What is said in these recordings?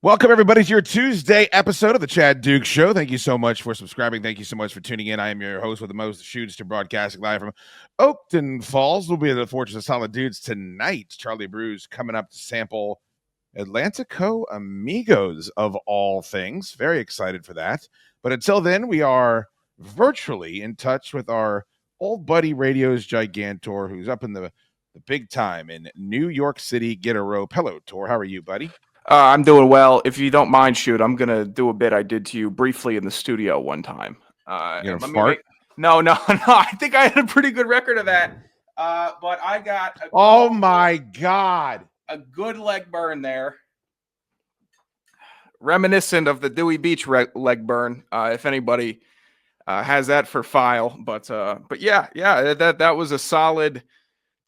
Welcome, everybody, to your Tuesday episode of the Chaddukes Show. Thank you so much for subscribing. Thank you so much for tuning in. I am your host with the most, Schoode, to broadcasting live from Oakton Falls. We'll be at the Fortress of Solid Dudes tonight. Charlie Brew's coming up to sample Atlantico Amigos, of all things. Very excited for that. But until then, we are virtually in touch with our old buddy Radio's Gigantor, who's up in the big time in New York City. Get a row. Hello, Tor. How are you, buddy? I'm doing well. If you don't mind, Shoot, I'm gonna do a bit I did to you briefly in the studio one time. You gonna fart? No. I think I had a pretty good record of that. But I got my God, a good leg burn there, reminiscent of the Dewey Beach leg burn. If anybody has that for file, but yeah, that was a solid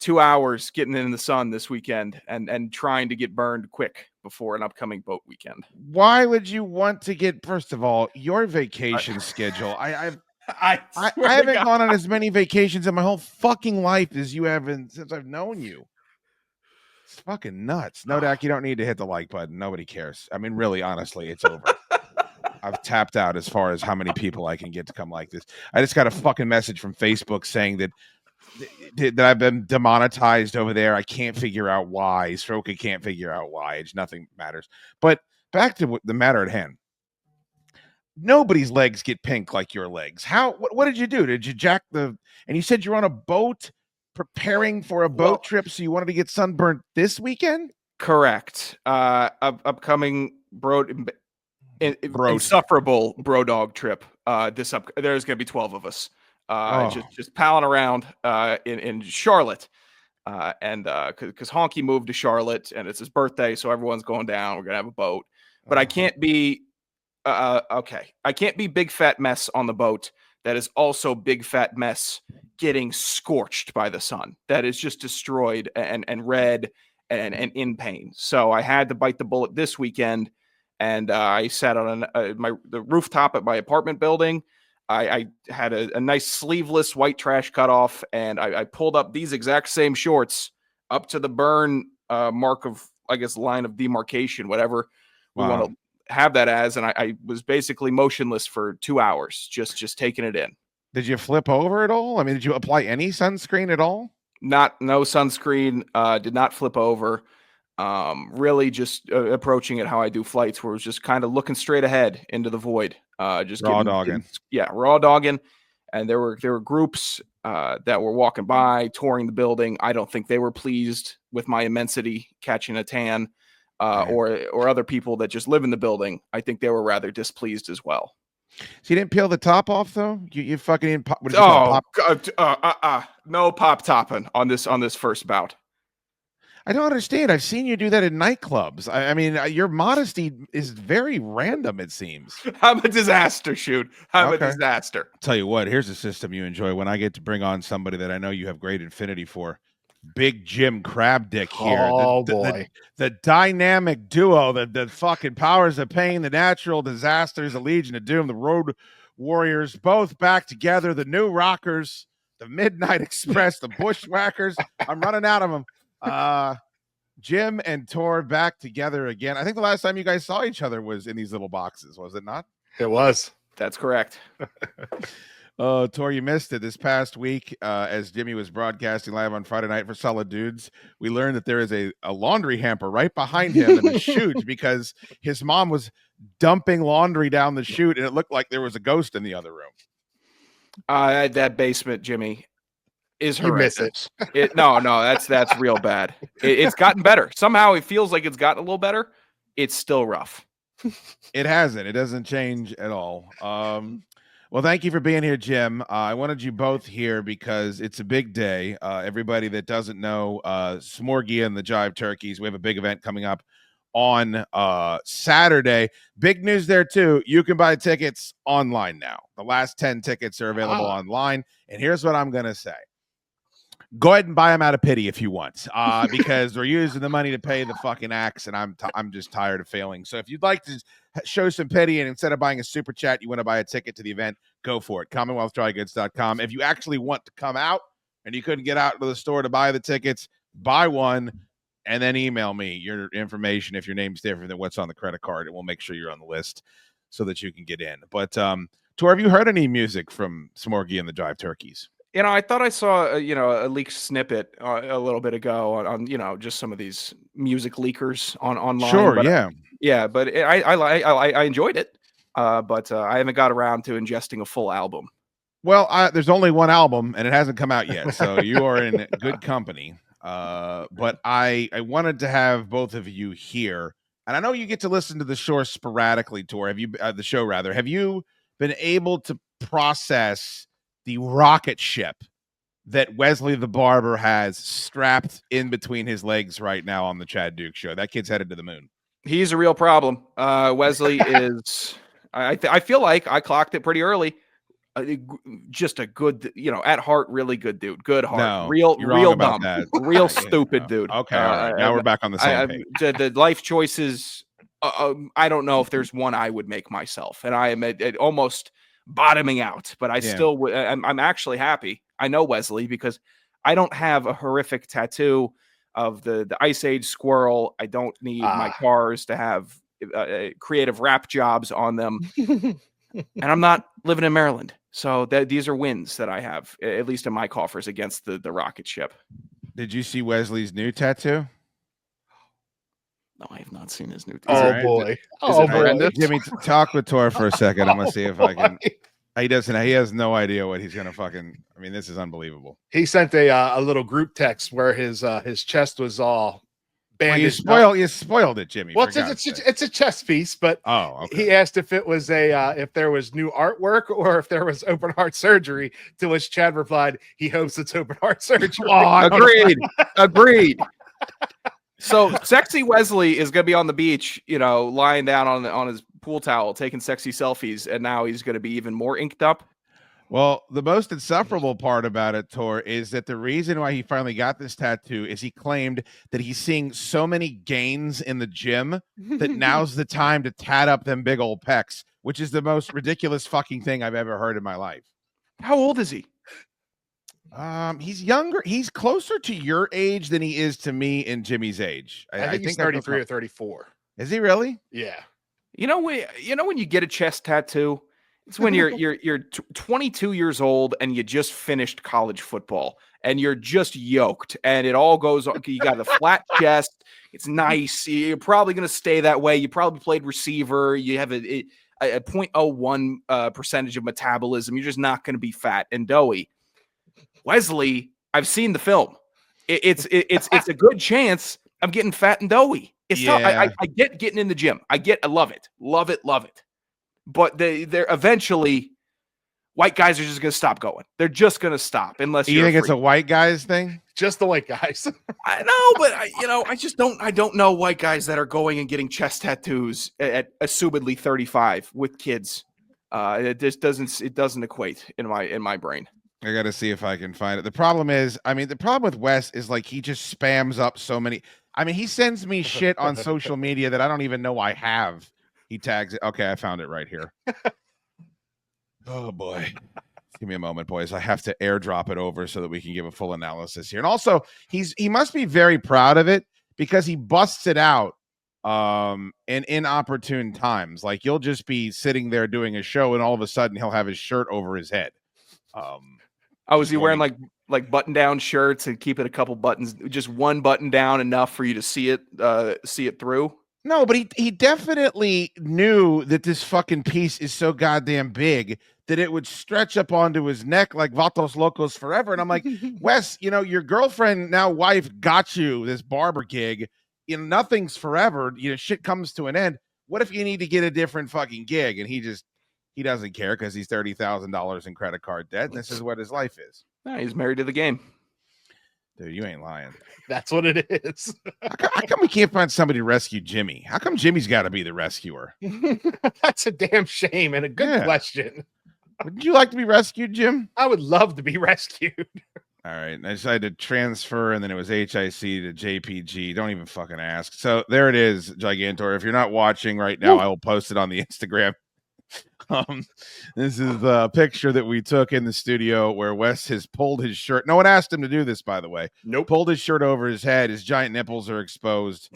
2 hours getting in the sun this weekend and trying to get burned quick before an upcoming boat weekend. Why would you want to get, first of all, your vacation schedule? I haven't gone on as many vacations in my whole fucking life as you have since I've known you. It's fucking nuts. No, Dak, you don't need to hit the like button. Nobody cares. I mean, really, honestly, it's over. I've tapped out as far as how many people I can get to come like this. I just got a fucking message from Facebook saying that I've been demonetized over there. I can't figure out why. Stroker can't figure out why. It's nothing matters. But back to the matter at hand. Nobody's legs get pink like your legs. What did you do? Did you jack and you said you're on a boat preparing for a boat trip, so you wanted to get sunburned this weekend? Correct. Upcoming insufferable bro dog trip. There's going to be 12 of us. Just palling around in Charlotte, and because Honky moved to Charlotte and it's his birthday, so everyone's going down. We're gonna have a boat, but I can't be I can't be big fat mess on the boat that is also big fat mess getting scorched by the sun, that is just destroyed and red and in pain. So I had to bite the bullet this weekend, and I sat on the rooftop at my apartment building. I had a nice sleeveless white trash cutoff, and I pulled up these exact same shorts up to the burn mark of, I guess, line of demarcation, whatever we want to have that as. And I was basically motionless for 2 hours, just taking it in. Did you flip over at all? I mean, did you apply any sunscreen at all? No sunscreen. Did not flip over. Really just approaching it how I do flights, where it was just kind of looking straight ahead into the void. Just raw dogging. Raw dogging. And there were groups that were walking by, touring the building. I don't think they were pleased with my immensity catching a tan, or other people that just live in the building. I think they were rather displeased as well. So you didn't peel the top off, though? You fucking didn't pop? No pop topping on this first bout. I don't understand. I've seen you do that in nightclubs. I mean, your modesty is very random, it seems. I'm a disaster, Shoot. I'm a disaster. Tell you what, here's a system you enjoy when I get to bring on somebody that I know you have great affinity for. Big Jim Crab Dick here. Boy. The dynamic duo, the fucking Powers of Pain, the Natural Disasters, the Legion of Doom, the Road Warriors, both back together, the New Rockers, the Midnight Express, the Bushwhackers. I'm running out of them. Jim and Tor back together again. I think the last time you guys saw each other was in these little boxes, was it not? It was. That's correct. Tor, you missed it this past week. As Jimmy was broadcasting live on Friday night for Solid Dudes, we learned that there is a laundry hamper right behind him in the chute, because his mom was dumping laundry down the chute, and it looked like there was a ghost in the other room. That basement, Jimmy, is horrendous. You miss it. No, that's real bad. It's gotten better. Somehow it feels like it's gotten a little better. It's still rough. It hasn't. It doesn't change at all. Well, thank you for being here, Jim. I wanted you both here because it's a big day. Everybody that doesn't know, Smorgy and the Jive Turkeys, we have a big event coming up on Saturday. Big news there, too. You can buy tickets online now. The last 10 tickets are available online. And here's what I'm going to say. Go ahead and buy them out of pity if you want, because we're using the money to pay the fucking acts, and I'm just tired of failing. So if you'd like to show some pity, and instead of buying a super chat, you want to buy a ticket to the event, go for it. CommonwealthDryGoods.com. If you actually want to come out and you couldn't get out to the store to buy the tickets, buy one. and then email me your information if your name's different than what's on the credit card, and we'll make sure you're on the list so that you can get in. But Tor, have you heard any music from Smorgy and the Jive Turkeys? I thought I saw a leaked snippet a little bit ago on just some of these music leakers online. Sure, but, yeah, but I enjoyed it, but I haven't got around to ingesting a full album. Well, there's only one album and it hasn't come out yet, so you are in good company. But I wanted to have both of you here, and I know you get to listen to the show sporadically. Tor, have you Have you been able to process the rocket ship that Wesley the Barber has strapped in between his legs right now on the Chad Duke Show? That kid's headed to the moon. He's a real problem. Wesley is. I feel like I clocked it pretty early. Just a good, at heart, really good dude. Good heart. No, real dumb. Real stupid dude. Okay, all right. Now we're back on the same page. The life choices. I don't know if there's one I would make myself, and I am at almost bottoming out, but I still would. I'm actually happy. I know Wesley because I don't have a horrific tattoo of the Ice Age squirrel. I don't need my cars to have creative rap jobs on them, and I'm not living in Maryland. So these are wins that I have, at least in my coffers, against the rocket ship. Did you see Wesley's new tattoo? No, I have not seen his new tattoo. Boy. Jimmy, talk with Tor for a second. I'm going to see if I can. He doesn't. He has no idea what he's going to fucking. I mean, this is unbelievable. He sent a little group text where his chest was all bandaged. Well, you spoiled it, Jimmy. Well, it's a chest piece, but he asked if it was if there was new artwork or if there was open heart surgery. To which Chad replied, he hopes it's open heart surgery. Agreed. So sexy Wesley is going to be on the beach, lying down on his pool towel, taking sexy selfies, and now he's going to be even more inked up. Well, the most insufferable part about it, Tor, is that the reason why he finally got this tattoo is he claimed that he's seeing so many gains in the gym that now's the time to tat up them big old pecs, which is the most ridiculous fucking thing I've ever heard in my life. How old is he? He's younger. He's closer to your age than he is to me and Jimmy's age. I think he's 33 or 34. Is he really? Yeah. When you get a chest tattoo, it's when you're 22 years old and you just finished college football and you're just yoked and it all goes on. You got a flat chest. It's nice. You're probably going to stay that way. You probably played receiver. You have a 0.01 percentage of metabolism. You're just not going to be fat and doughy. Wesley, I've seen the film. It's a good chance I'm getting fat and doughy. It's tough. I get getting in the gym. I love it. But they're eventually white guys are just going to stop going. They're just going to stop unless you think it's a white guys thing. Just the white guys. I know, but I don't know white guys that are going and getting chest tattoos at assumedly 35 with kids. It just doesn't equate in my brain. I got to see if I can find it. The problem with Wes is like he just spams up so many. I mean, he sends me shit on social media that I don't even know I have. He tags it. Okay, I found it right here. Oh boy. Give me a moment, boys. I have to airdrop it over so that we can give a full analysis here. And also, he must be very proud of it because he busts it out in inopportune times. Like you'll just be sitting there doing a show and all of a sudden he'll have his shirt over his head. Was he wearing like button-down shirts and keep it a couple buttons, just one button down enough for you to see it through? No, but he definitely knew that this fucking piece is so goddamn big that it would stretch up onto his neck like Vatos Locos forever. And I'm like, Wes, your girlfriend, now wife, got you this barber gig. Nothing's forever. Shit comes to an end. What if you need to get a different fucking gig? And he doesn't care because he's $30,000 in credit card debt. And this is what his life is. No, he's married to the game. Dude, you ain't lying. That's what it is. How come we can't find somebody to rescue Jimmy? How come Jimmy's got to be the rescuer? That's a damn shame and a good question. Would you like to be rescued, Jim? I would love to be rescued. All right. I decided to transfer, and then it was HIC to JPG. Don't even fucking ask. So there it is, Gigantor. If you're not watching right now, I will post it on the Instagram. This is the picture that we took in the studio where Wes has pulled his shirt. No one asked him to do this, by the way. Nope. Pulled his shirt over his head. His giant nipples are exposed.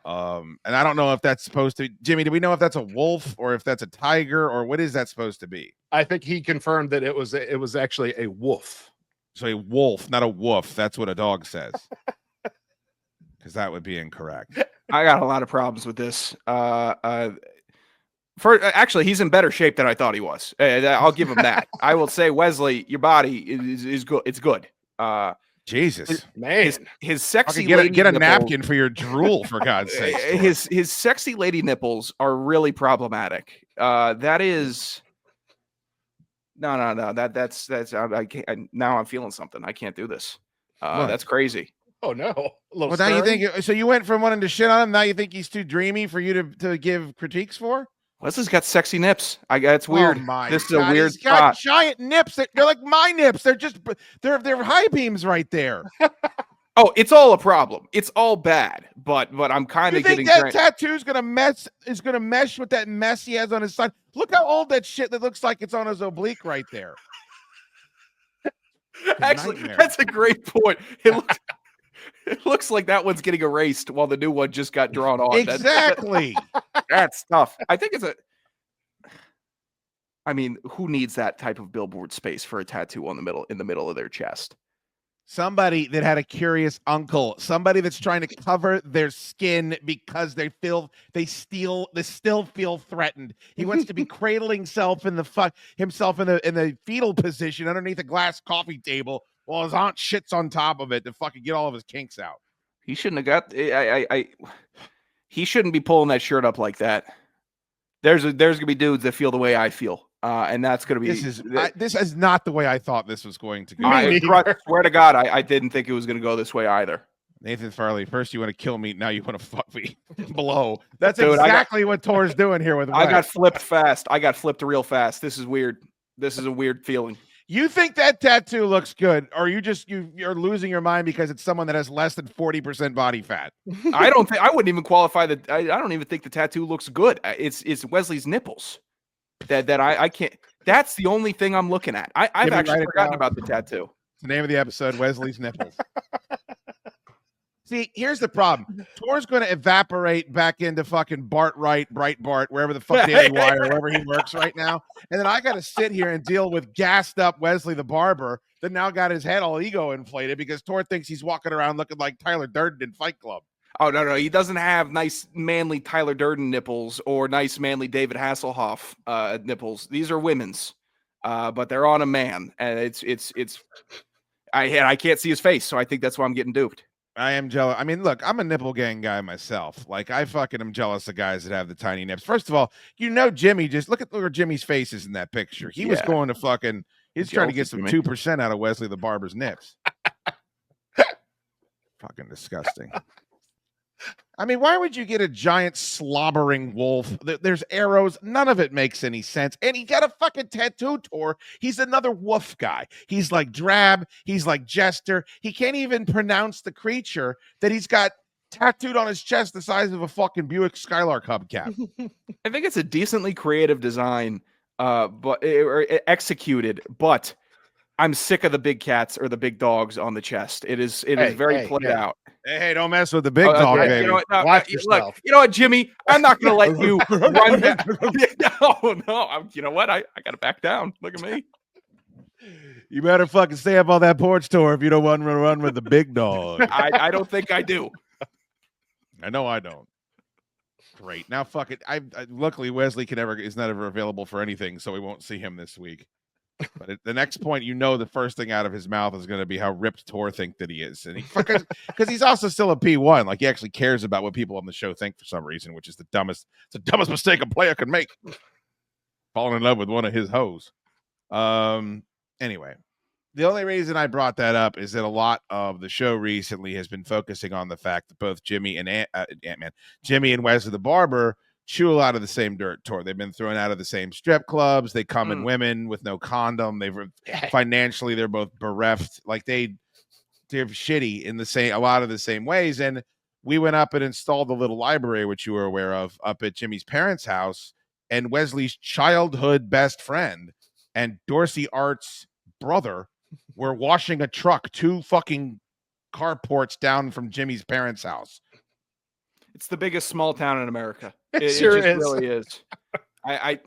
And I don't know if that's supposed to. Jimmy, do we know if that's a wolf or if that's a tiger or what is that supposed to be? I think he confirmed that it was actually a wolf. So a wolf, not a woof. That's what a dog says. Because that would be incorrect. I got a lot of problems with this. Actually, he's in better shape than I thought he was. I'll give him that. I will say, Wesley, your body is good. It's good. Jesus, man, his sexy get a nipples, napkin for your drool, for God's sake. His sexy lady nipples are really problematic. That is no. That's I can't. Now I'm feeling something. I can't do this. That's crazy. Oh no. Well, now you think so? You went from wanting to shit on him. Now you think he's too dreamy for you to give critiques for? Wesley's got sexy nips. It's weird. Oh my this is God, a weird he's got spot. giant nips. They're like my nips. They're high beams right there. Oh, it's all a problem. It's all bad. But I'm kind of getting. You think that tattoo is gonna mesh with that mess he has on his side? Look how old that shit that looks like it's on his oblique right there. Actually, that's a great point. It looks like that one's getting erased while the new one just got drawn on. Exactly. That's tough. I think I mean, who needs that type of billboard space for a tattoo in the middle of their chest? Somebody that had a curious uncle, somebody that's trying to cover their skin because they still feel threatened. He wants to be cradling himself in the fetal position underneath a glass coffee table while his aunt shits on top of it to fucking get all of his kinks out. He shouldn't have got. He shouldn't be pulling that shirt up like that. There's gonna be dudes that feel the way I feel, and that's gonna be. This is not the way I thought this was going to go. I swear to God, I didn't think it was gonna go this way either. Nathan Farley, first you want to kill me, now you want to fuck me below. That's exactly what Tor's doing here with Wes. I got flipped fast. I got flipped real fast. This is weird. This is a weird feeling. You think that tattoo looks good, or you're losing your mind because it's someone that has less than 40% body fat? I wouldn't even qualify that. I don't even think the tattoo looks good. It's Wesley's nipples that I can't. That's the only thing I'm looking at. I've actually forgotten about the tattoo. It's the name of the episode, Wesley's nipples. See, here's the problem. Tor's going to evaporate back into fucking Bart Wright, Breitbart, wherever the fuck Daily Wire, wherever he works right now. And then I got to sit here and deal with gassed up Wesley the barber that now got his head all ego inflated because Tor thinks he's walking around looking like Tyler Durden in Fight Club. Oh, no. He doesn't have nice, manly Tyler Durden nipples or nice, manly David Hasselhoff nipples. These are women's, but they're on a man. And I can't see his face, so I think that's why I'm getting duped. I am jealous. I mean, look, I'm a nipple gang guy myself. Like, I fucking am jealous of guys that have the tiny nips. First of all, Jimmy, just look where Jimmy's face is in that picture. He was going to fucking, he's trying to get some 2% out of Wesley the barber's nips. Fucking disgusting. I mean, why would you get a giant slobbering wolf? There's arrows. None of it makes any sense. And he got a fucking tattoo tour. He's another wolf guy. He's like drab. He's like Jester. He can't even pronounce the creature that he's got tattooed on his chest the size of a fucking Buick Skylark hubcap. I think it's a decently creative design, but executed, but I'm sick of the big cats or the big dogs on the chest. It is very played out. Hey, don't mess with the big dog, baby. You know what, Watch yourself. Look, you know what, Jimmy? I'm not going to let you run down. No. You know what? I got to back down. Look at me. You better fucking stay up on that porch tour if you don't want to run with the big dog. I don't think I do. I know I don't. Great. Now, fuck it. Luckily, Wesley is not ever available for anything, so we won't see him this week. But at the next point, the first thing out of his mouth is going to be how ripped Tor think that he is, and because he's also still a P1, like he actually cares about what people on the show think for some reason, which is the dumbest mistake a player could make. Falling in love with one of his hoes. Anyway, the only reason I brought that up is that a lot of the show recently has been focusing on the fact that both Jimmy and Jimmy and Wesley the barber chew a lot of the same dirt. Tor. They've been thrown out of the same strip clubs. They come in women with no condom. Financially, they're both bereft. Like they're shitty in a lot of the same ways. And we went up and installed the little library, which you were aware of, up at Jimmy's parents' house. and Wesley's childhood best friend and Dorsey Art's brother were washing a truck 2 fucking carports down from Jimmy's parents' house. It's the biggest small town in America. It sure just is. Really is. I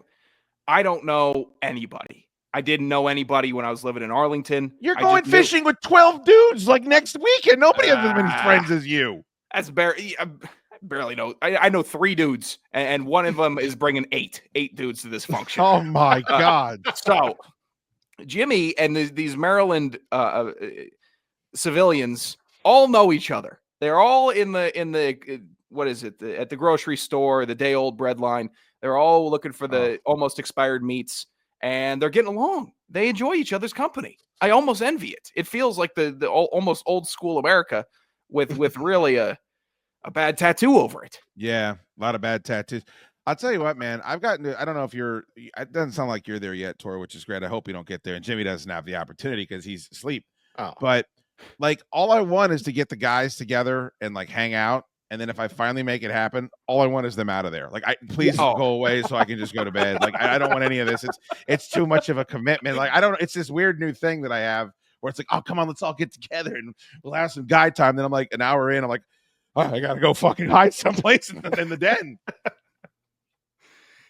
don't know anybody. I didn't know anybody when I was living in Arlington. You're going fishing with 12 dudes like next weekend. Nobody has as many friends as you. That's I barely know. I know 3 dudes, and one of them is bringing 8 dudes to this function. Oh my God. So Jimmy and these Maryland civilians all know each other. They're all in the what is it? At the grocery store, the day old bread line. They're all looking for the almost expired meats, and they're getting along. They enjoy each other's company. I almost envy it. It feels like the almost old school America with really a bad tattoo over it. Yeah, a lot of bad tattoos. I'll tell you what, man. I've gotten to, I don't know if it doesn't sound like you're there yet, Tor, which is great. I hope you don't get there. And Jimmy doesn't have the opportunity because he's asleep. But like, all I want is to get the guys together and like hang out. And then if I finally make it happen, all I want is them out of there. Like, please go away so I can just go to bed. Like, I don't want any of this. It's too much of a commitment. Like, it's this weird new thing that I have where it's like, oh, come on, let's all get together and we'll have some guy time. Then I'm like an hour in, I'm like, oh, I gotta go fucking hide someplace in the den.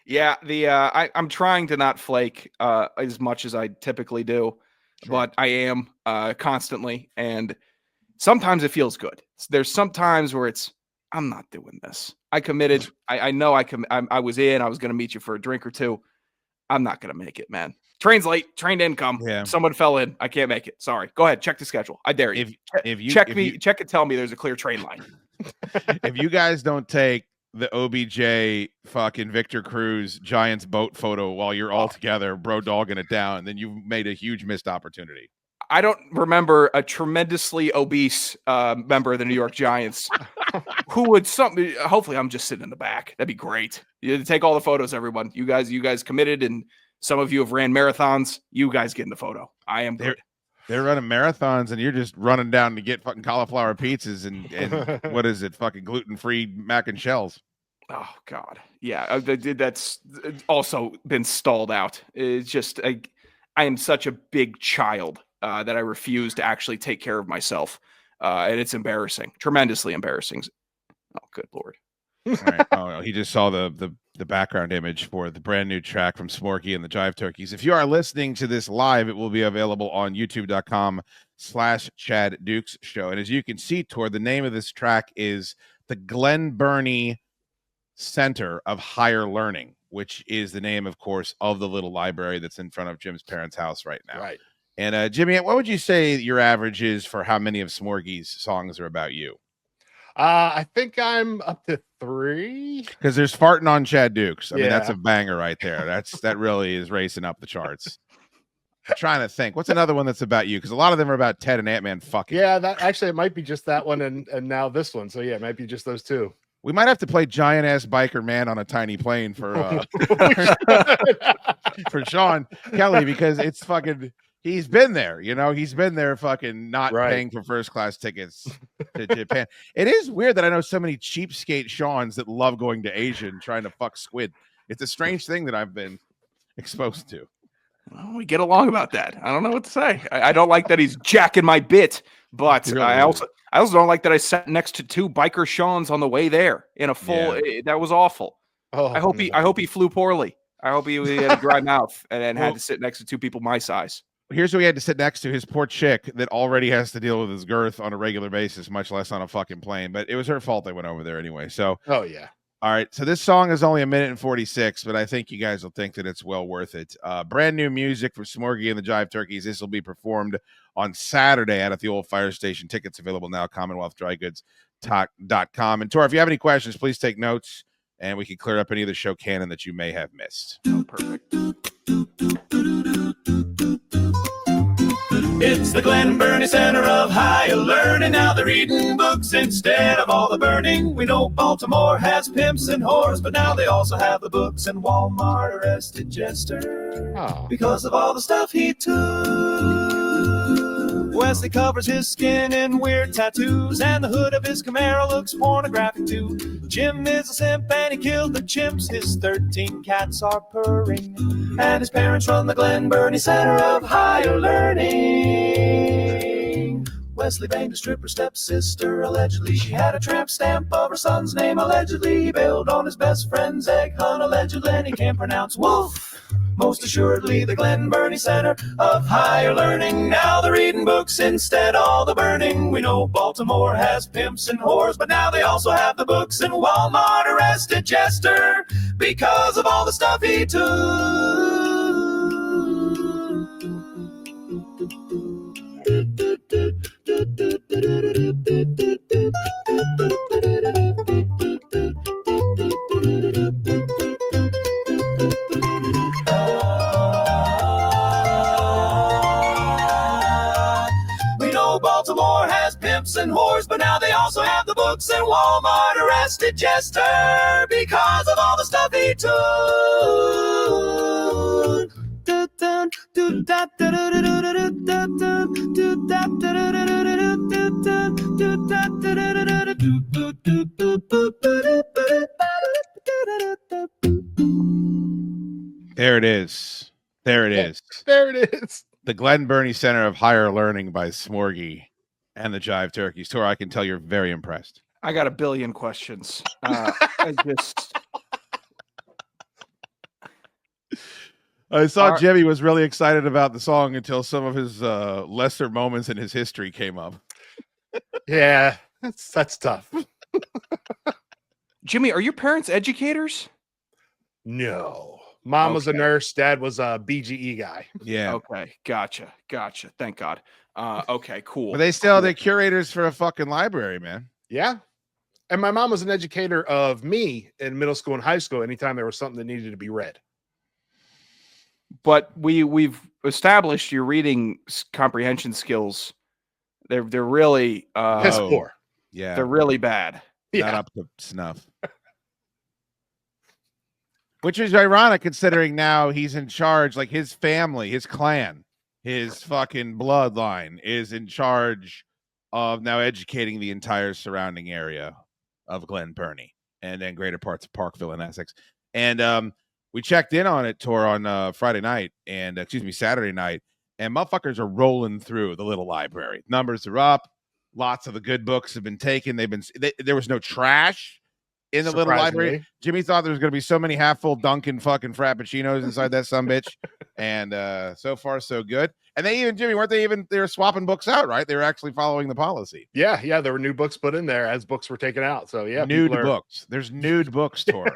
Yeah, I'm trying to not flake as much as I typically do, but I am constantly, and sometimes it feels good. There's some times where I'm not doing this. I committed. I know I was going to meet you for a drink or two. I'm not going to make it, man. Train's late. Train didn't come. Yeah. Someone fell in. I can't make it. Sorry. Go ahead. Check the schedule. I dare you. Check and tell me there's a clear train line. If you guys don't take the OBJ fucking Victor Cruz Giants boat photo while you're all together, bro dogging it down, then you've made a huge missed opportunity. I don't remember a tremendously obese member of the New York Giants who would hopefully I'm just sitting in the back. That'd be great. You take all the photos, everyone. You guys committed, and some of you have ran marathons. You guys get in the photo. I am good. They're running marathons, and you're just running down to get fucking cauliflower pizzas and what is it? Fucking gluten-free mac and shells. Oh God. Yeah. That's also been stalled out. It's just, I am such a big child that I refuse to actually take care of myself. And it's embarrassing, tremendously embarrassing. Oh, good Lord. All right. Oh, no, he just saw the background image for the brand new track from Smorky and the Jive Turkeys. If you are listening to this live, it will be available on youtube.com/chaddukesshow. And as you can see, Tor, the name of this track is the Glen Burnie Center of Higher Learning, which is the name, of course, of the little library that's in front of Jim's parents' house right now. Right. And Jimmy, what would you say your average is for how many of Smorgy's songs are about you? I think I'm up to 3. Because there's farting on chaddukes. I mean, that's a banger right there. That really is racing up the charts. I'm trying to think. What's another one that's about you? Because a lot of them are about Ted and Ant-Man fucking. Yeah, that actually it might be just that one and now this one. So yeah, it might be just those 2. We might have to play giant ass biker man on a tiny plane for for Sean Kelly, because it's fucking. He's been there, he's been there fucking not paying for first class tickets to Japan. It is weird that I know so many cheapskate Seans that love going to Asia and trying to fuck squid. It's a strange thing that I've been exposed to. Well, we get along about that. I don't know what to say. I don't like that he's jacking my bit, but really I also don't like that I sat next to 2 biker Seans on the way there in a full. That was awful. Oh, I hope he flew poorly. I hope he had a dry mouth and had to sit next to 2 people my size. Here's who he had to sit next to: his poor chick that already has to deal with his girth on a regular basis, much less on a fucking plane. But it was her fault they went over there anyway. So, oh yeah. All right. So this song is only 1:46, but I think you guys will think that it's well worth it. Brand new music for Smorgy and the Jive Turkeys. This will be performed on Saturday out at the old fire station. Tickets available now, CommonwealthDryGoods.com. And Tor, if you have any questions, please take notes, and we can clear up any of the show canon that you may have missed. Oh, perfect. It's the Glen Burnie Center of Higher Learning. Now they're reading books instead of all the burning. We know Baltimore has pimps and whores, but now they also have the books, and Walmart arrested Jester because of all the stuff he took. Wesley covers his skin in weird tattoos, and the hood of his Camaro looks pornographic too. Jim is a simp and he killed the chimps. His 13 cats are purring, and his parents run the Glen Burnie Center of Higher Learning. Wesley banged a stripper stepsister, allegedly. She had a tramp stamp of her son's name, allegedly. He bailed on his best friend's egg hunt, allegedly, and he can't pronounce wolf. Most assuredly, the Glen Burnie Center of Higher Learning. Now they're reading books instead, all the burning. We know Baltimore has pimps and whores, but now they also have the books, and Walmart arrested Chester because of all the stuff he took. We know Baltimore has pimps and whores, but now they also have the books, and Walmart arrested Chester because of all the stuff he took. There it is. There it is. There it is. The Glen Burnie Center of Higher Learning by Smorgy and the Jive Turkeys. Tor, I can tell you're very impressed. I got a billion questions. I saw Jimmy was really excited about the song until some of his lesser moments in his history came up. Yeah, that's tough. Jimmy, are your parents educators? No. Mom was a nurse. Dad was a BGE guy. Yeah. Okay. Gotcha. Thank God. Okay, cool. But they still, they're curators for a fucking library, man. Yeah. And my mom was an educator of me in middle school and high school anytime there was something that needed to be read. But we've established your reading comprehension skills. They're really piss poor. Yeah. They're really bad. Not up to snuff. Which is ironic considering now he's in charge, like his family, his clan, his fucking bloodline is in charge of now educating the entire surrounding area of Glen Burnie and then greater parts of Parkville and Essex. And we checked in on it, Tor, on Saturday night, and motherfuckers are rolling through the little library. Numbers are up. Lots of the good books have been taken. There was no trash in the little library. Jimmy thought there was going to be so many half-full Dunkin' fucking Frappuccinos inside that sumbitch. And so far, so good. And Jimmy, they were swapping books out, right? They were actually following the policy. Yeah. There were new books put in there as books were taken out. So yeah. Nude books. There's nude books, Tor.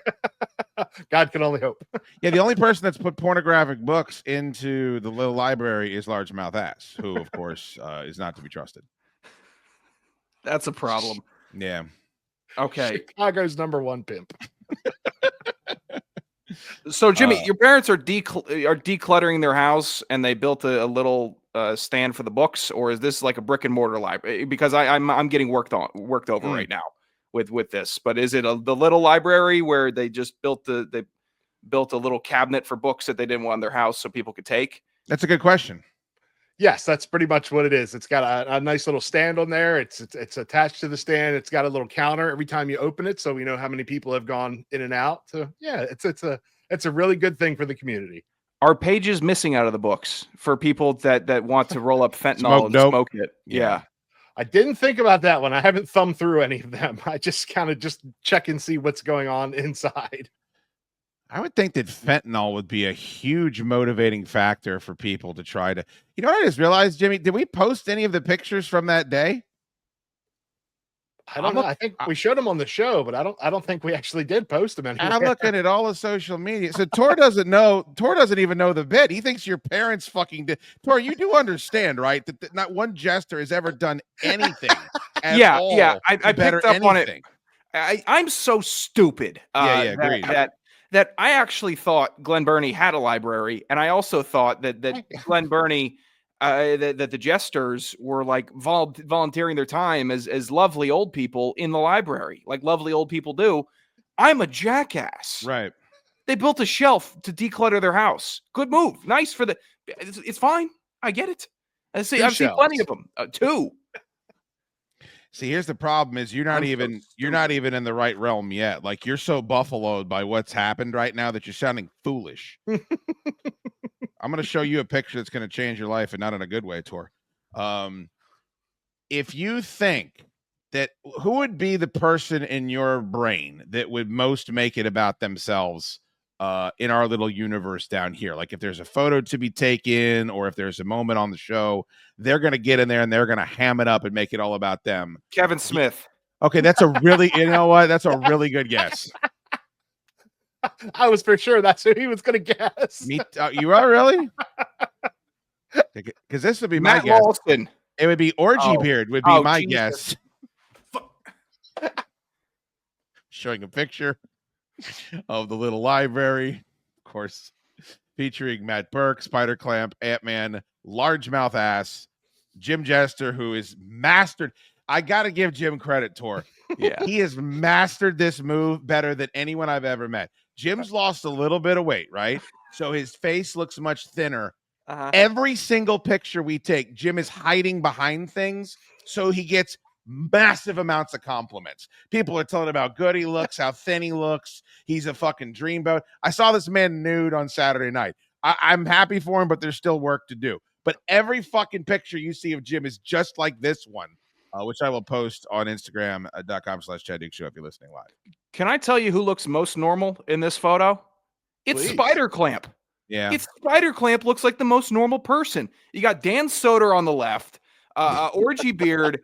God can only hope. Yeah, the only person that's put pornographic books into the little library is Largemouth Ass, who, of course, is not to be trusted. That's a problem. Yeah. Okay. Chicago's #1 pimp. So, Jimmy, your parents are decluttering their house, and they built a little stand for the books, or is this like a brick and mortar library? Because I'm getting worked over right now with this. But is it the little library where they just built a little cabinet for books that they didn't want in their house so people could take? That's a good question. Yes, that's pretty much what it is. It's got a nice little stand on there. It's attached to the stand. It's got a little counter every time you open it, so we know how many people have gone in and out. So yeah, it's a really good thing for the community. Are pages missing out of the books for people that want to roll up fentanyl and smoke it? Yeah. I didn't think about that one. I haven't thumbed through any of them. I just kind of check and see what's going on inside. I would think that fentanyl would be a huge motivating factor for people to try to. You know what I just realized, Jimmy? Did we post any of the pictures from that day? I don't know. I think we showed them on the show, but I don't think we actually did post them anywhere. I'm looking at all the social media. So Tor doesn't know. Tor doesn't even know the bit. He thinks your parents fucking did. Tor, you do understand, right? That not one jester has ever done anything. At all I picked up anything on it. I'm so stupid. Agreed. That I actually thought Glen Burnie had a library, and I also thought that Glen Burnie, that the jesters were like volunteering their time as lovely old people in the library, like lovely old people do. I'm a jackass. Right. They built a shelf to declutter their house. Good move. Nice for it's fine. I get it. I've seen plenty of them. 2. See, here's the problem: is you're not even in the right realm yet. Like you're so buffaloed by what's happened right now that you're sounding foolish. I'm going to show you a picture that's going to change your life, and not in a good way, Tor. If you think that who would be the person in your brain that would most make it about themselves in our little universe down here, like if there's a photo to be taken or if there's a moment on the show, they're going to get in there and they're going to ham it up and make it all about them. Kevin Smith. Okay, that's a really, you know what? That's a really good guess. I was for sure that's who he was going to guess. You are really? Because this would be Matt my guess. Lawson. It would be Orgy Beard would be my guess. Showing a picture of the little library, of course, featuring Matt Burke, Spider Clamp, Ant-Man, Largemouth Ass, Jim Jester, who is mastered. I got to give Jim credit, Tor. Yeah. He has mastered this move better than anyone I've ever met. Jim's lost a little bit of weight, right? So his face looks much thinner. Every single picture we take, Jim is hiding behind things, so he gets massive amounts of compliments. People are telling about how good he looks, how thin he looks. He's a fucking dreamboat. I saw this man nude on Saturday night. I'm happy for him, but there's still work to do. But every fucking picture you see of Jim is just like this one, which I will post on Instagram.com/chaddukesshow if you're listening live. Can I tell you who looks most normal in this photo? It's Please. Spider Clamp. Yeah. It's Spider Clamp looks like the most normal person. You got Dan Soder on the left, Orgy Beard.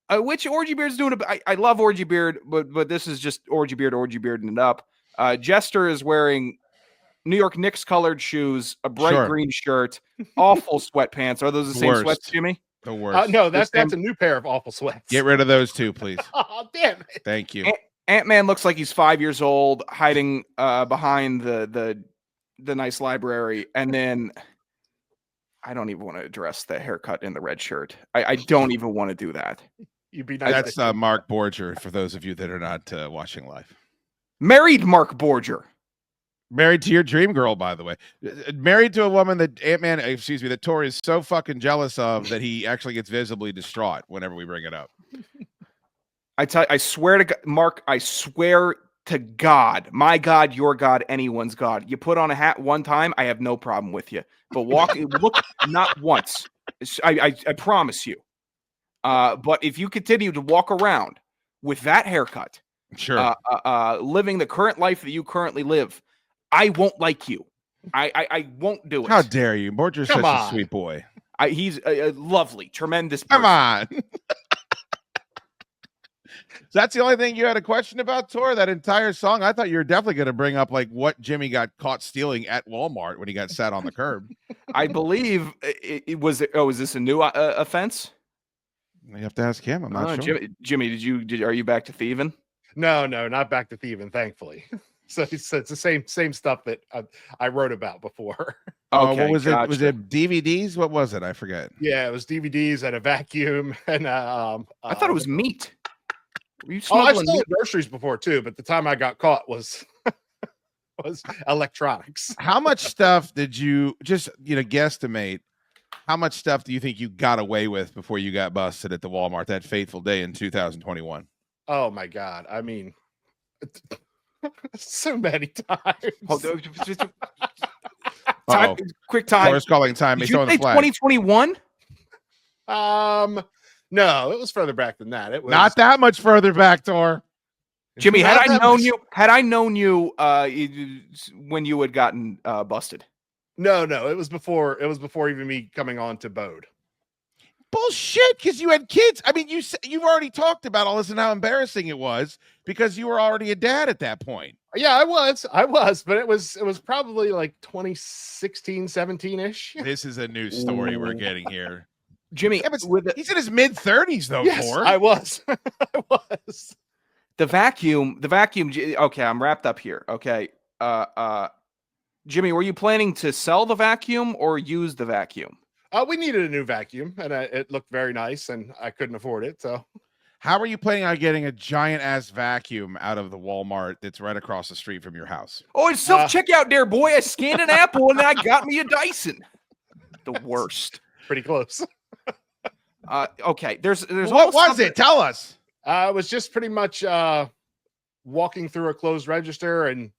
Which Orgy Beard's doing? I love Orgy Beard, but this is just Orgy Bearding it up. Jester is wearing New York Knicks colored shoes, a bright green shirt, awful sweatpants. Are those the same sweats, Jimmy? The worst. No, that's a new pair of awful sweats. Get rid of those two, please. Oh, damn it. Thank you. Ant-Man looks like he's 5 years old, hiding behind the nice library, and then I don't even want to address the haircut in the red shirt. I don't even want to do that. You'd be nice. That's Mark Borger, for those of you that are not watching live. Married Mark Borger. Married to your dream girl, by the way. Married to a woman that that Tor is so fucking jealous of that he actually gets visibly distraught whenever we bring it up. I swear to God, Mark, I swear to God, my God, your God, anyone's God. You put on a hat one time, I have no problem with you. But look, not once. I promise you. But if you continue to walk around with that haircut, sure, living the current life that you currently live, I won't like you. I won't do it. How dare you? Borger's such a sweet boy. He's a lovely, tremendous person. Come on. That's the only thing you had a question about, Tor? That entire song? I thought you were definitely going to bring up like what Jimmy got caught stealing at Walmart when he got sat on the curb. I believe it was. Oh, is this a new offense? You have to ask him. I'm not sure. Jimmy, are you back to thieving? No, not back to thieving, thankfully. So it's the same stuff that I wrote about before. Okay, what was it? Was it DVDs? What was it? I forget. Yeah, it was DVDs and a vacuum, and I thought it was meat. I stole groceries before too, but the time I got caught was electronics. How much stuff did you just guesstimate? How much stuff do you think you got away with before you got busted at the Walmart that fateful day in 2021? Oh my God! I mean, so many times. Quick time. Tor's calling time. Did you say 2021? No, it was further back than that. It was not that much further back, Tor. Jimmy, had I known you when you had gotten busted. No, it was before even me coming on to Bode. Bullshit, because you had kids. I mean, you've already talked about all this and how embarrassing it was because you were already a dad at that point. Yeah, I was, but it was probably like 2016, 17-ish. This is a new story we're getting here. Jimmy, he's in his mid-30s though. Yes, Tor. I was. I was. The vacuum. Okay, I'm wrapped up here. Okay. Jimmy, were you planning to sell the vacuum or use the vacuum? We needed a new vacuum, and it looked very nice, and I couldn't afford it. So, how are you planning on getting a giant ass vacuum out of the Walmart that's right across the street from your house? Oh, it's self checkout there, boy. I scanned an Apple, and then I got me a Dyson. The worst. pretty close. Okay. There's what was it? Tell us. It was just pretty much walking through a closed register and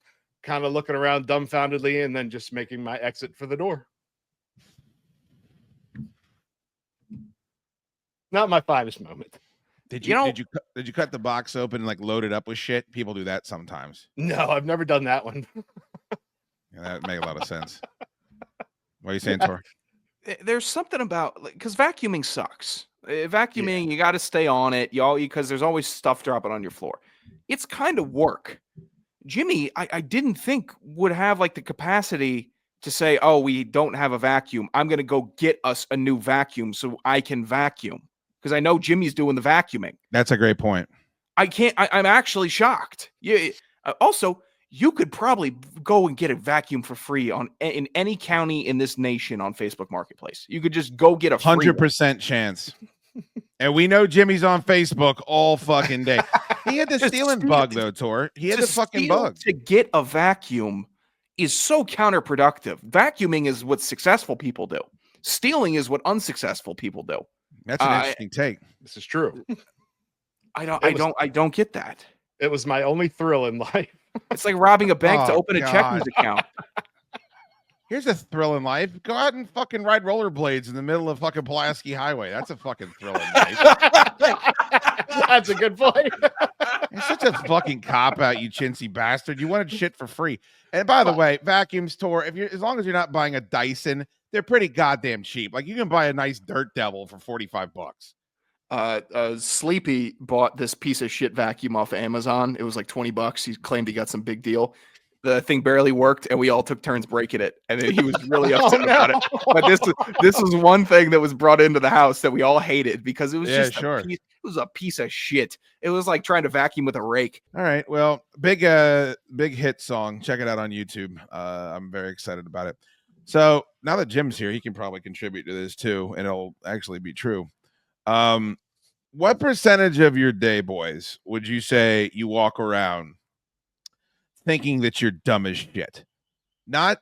kind of looking around dumbfoundedly, and then just making my exit for the door. Not my finest moment. Did you cut the box open and like load it up with shit? People do that sometimes. No, I've never done that one. Yeah, that would make a lot of sense. What are you saying, Tor? There's something about, because vacuuming sucks. Vacuuming, you got to stay on it, because there's always stuff dropping on your floor. It's kind of work. Jimmy, I didn't think would have like the capacity to say, "Oh, we don't have a vacuum. I'm going to go get us a new vacuum so I can vacuum." Because I know Jimmy's doing the vacuuming. That's a great point. I'm actually shocked. Also, you could probably go and get a vacuum for free in any county in this nation on Facebook Marketplace. You could just go get a 100% chance. And we know Jimmy's on Facebook all fucking day. He had the stealing bug though, Tor. He had a fucking bug. To get a vacuum is so counterproductive. Vacuuming is what successful people do. Stealing is what unsuccessful people do. That's an interesting take. This is true. I don't get that. It was my only thrill in life. It's like robbing a bank to open a checking account. Here's a thrill in life. Go out and fucking ride rollerblades in the middle of fucking Pulaski Highway. That's a fucking thrill in life. That's a good point. You're such a fucking cop out, you chintzy bastard. You wanted shit for free. And by the way, vacuums, Tor, as long as you're not buying a Dyson, they're pretty goddamn cheap. Like you can buy a nice Dirt Devil for $45. Sleepy bought this piece of shit vacuum off of Amazon. It was like $20. He claimed he got some big deal. The thing barely worked, and we all took turns breaking it. And he was really upset about it. But this was one thing that was brought into the house that we all hated because it was it was a piece of shit. It was like trying to vacuum with a rake. All right, well, big hit song. Check it out on YouTube. I'm very excited about it. So now that Jim's here, he can probably contribute to this too, and it'll actually be true. What percentage of your day, boys, would you say you walk around thinking that you're dumb as shit? Not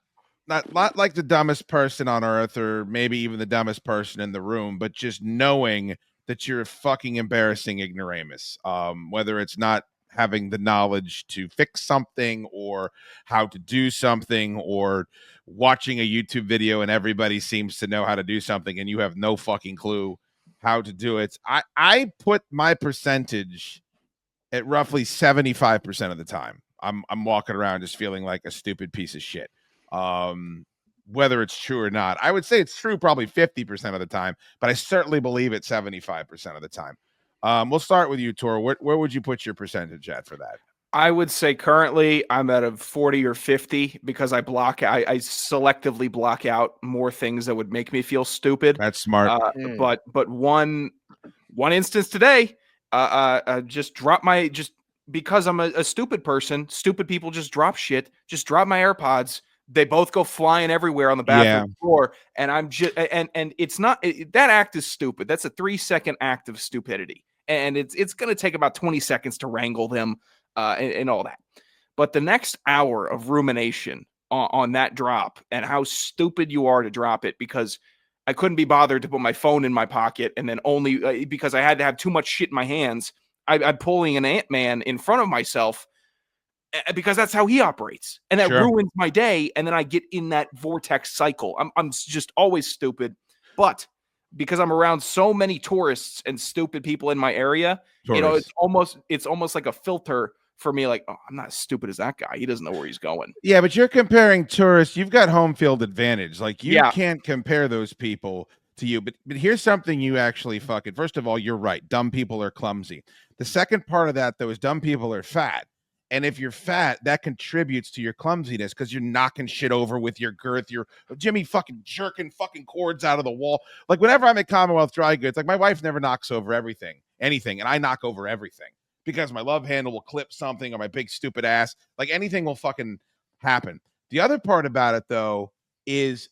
like the dumbest person on earth, or maybe even the dumbest person in the room, but just knowing that you're a fucking embarrassing ignoramus. Whether it's not having the knowledge to fix something or how to do something, or watching a YouTube video and everybody seems to know how to do something and you have no fucking clue how to do it. I put my percentage at roughly 75% of the time. I'm walking around just feeling like a stupid piece of shit. Whether it's true or not, I would say it's true probably 50% of the time, but I certainly believe it 75% of the time. We'll start with you, Tor. Where would you put your percentage at for that? I would say currently I'm at a 40 or 50 because I selectively block out more things that would make me feel stupid. That's smart. But one instance today, because I'm a stupid person, stupid people just drop shit, just drop my AirPods. They both go flying everywhere on the bathroom floor. And I'm just, and it's not, that act is stupid. That's a 3-second act of stupidity. And it's going to take about 20 seconds to wrangle them and all that. But the next hour of rumination on that drop and how stupid you are to drop it, because I couldn't be bothered to put my phone in my pocket, and then only because I had to have too much shit in my hands, I'm pulling an Ant-Man in front of myself because that's how he operates. And that ruins my day. And then I get in that vortex cycle. I'm just always stupid. But because I'm around so many tourists and stupid people in my area, it's almost like a filter for me. Like, oh, I'm not as stupid as that guy. He doesn't know where he's going. Yeah, but you're comparing tourists. You've got home field advantage. Like you can't compare those people to you. But here's something you actually fucking, first of all, you're right. Dumb people are clumsy. The second part of that, though, is dumb people are fat. And if you're fat, that contributes to your clumsiness because you're knocking shit over with your girth. You're Jimmy fucking jerking fucking cords out of the wall. Like whenever I'm at Commonwealth Dry Goods, like my wife never knocks over anything, and I knock over everything because my love handle will clip something or my big stupid ass. Like anything will fucking happen. The other part about it, though, is